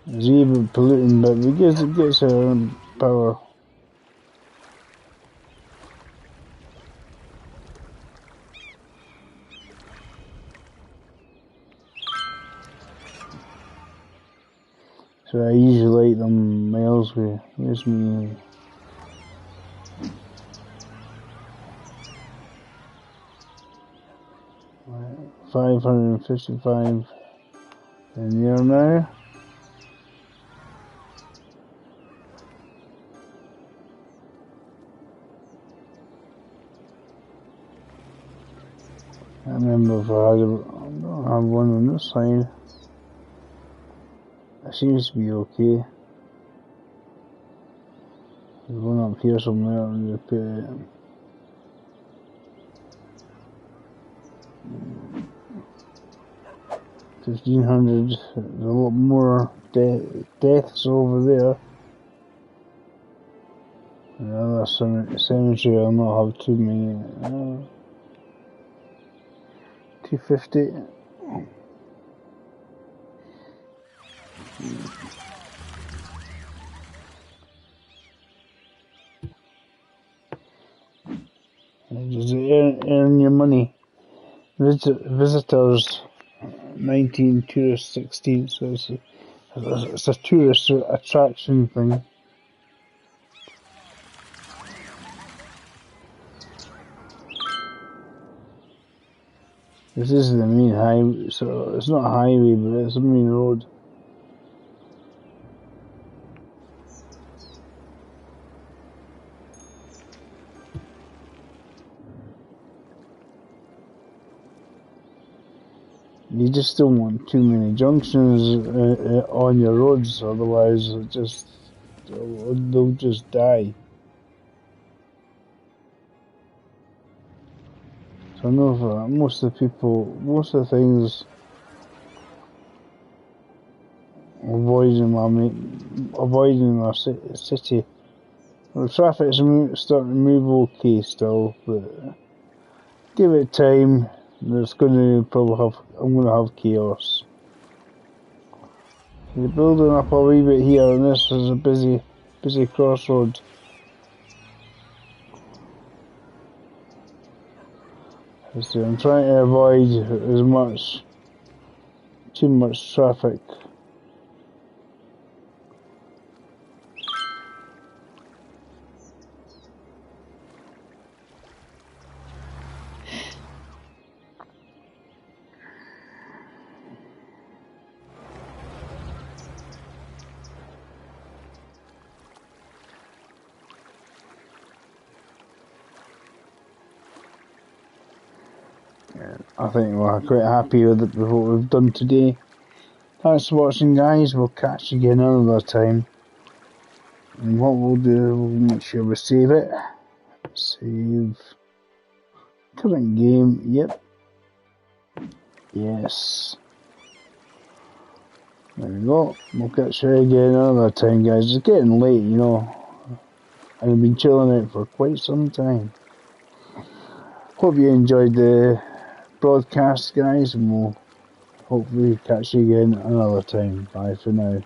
it's even polluting, but it gets our own power. So I usually like them miles away. Where's me? Right, 555 in here now. I remember if I don't have one on this side. It seems to be okay. There's one up here somewhere. I'm going to put it. 1500. There's a lot more deaths over there. Another cemetery. I'll not have too many. 250. Just earn your money. Visitors 19, tourists 16, so it's a tourist attraction thing. This is the main highway, so it's not a highway, but it's a main road. You just don't want too many junctions on your roads, otherwise they'll just die. So I know for most of the things, avoiding our city. The traffic's starting to move okay still, but give it time. I'm going to have chaos. They're building up a wee bit here, and this is a busy crossroad. So I'm trying to avoid too much traffic. I think we're quite happy with what we've done today. Thanks for watching, guys. We'll catch you again another time. And what we'll do, we'll make sure we save it. Save. Current game, yep. Yes. There we go. We'll catch you again another time, guys. It's getting late, you know. I've been chilling out for quite some time. Hope you enjoyed the broadcast, guys, and we'll hopefully catch you again another time. Bye for now.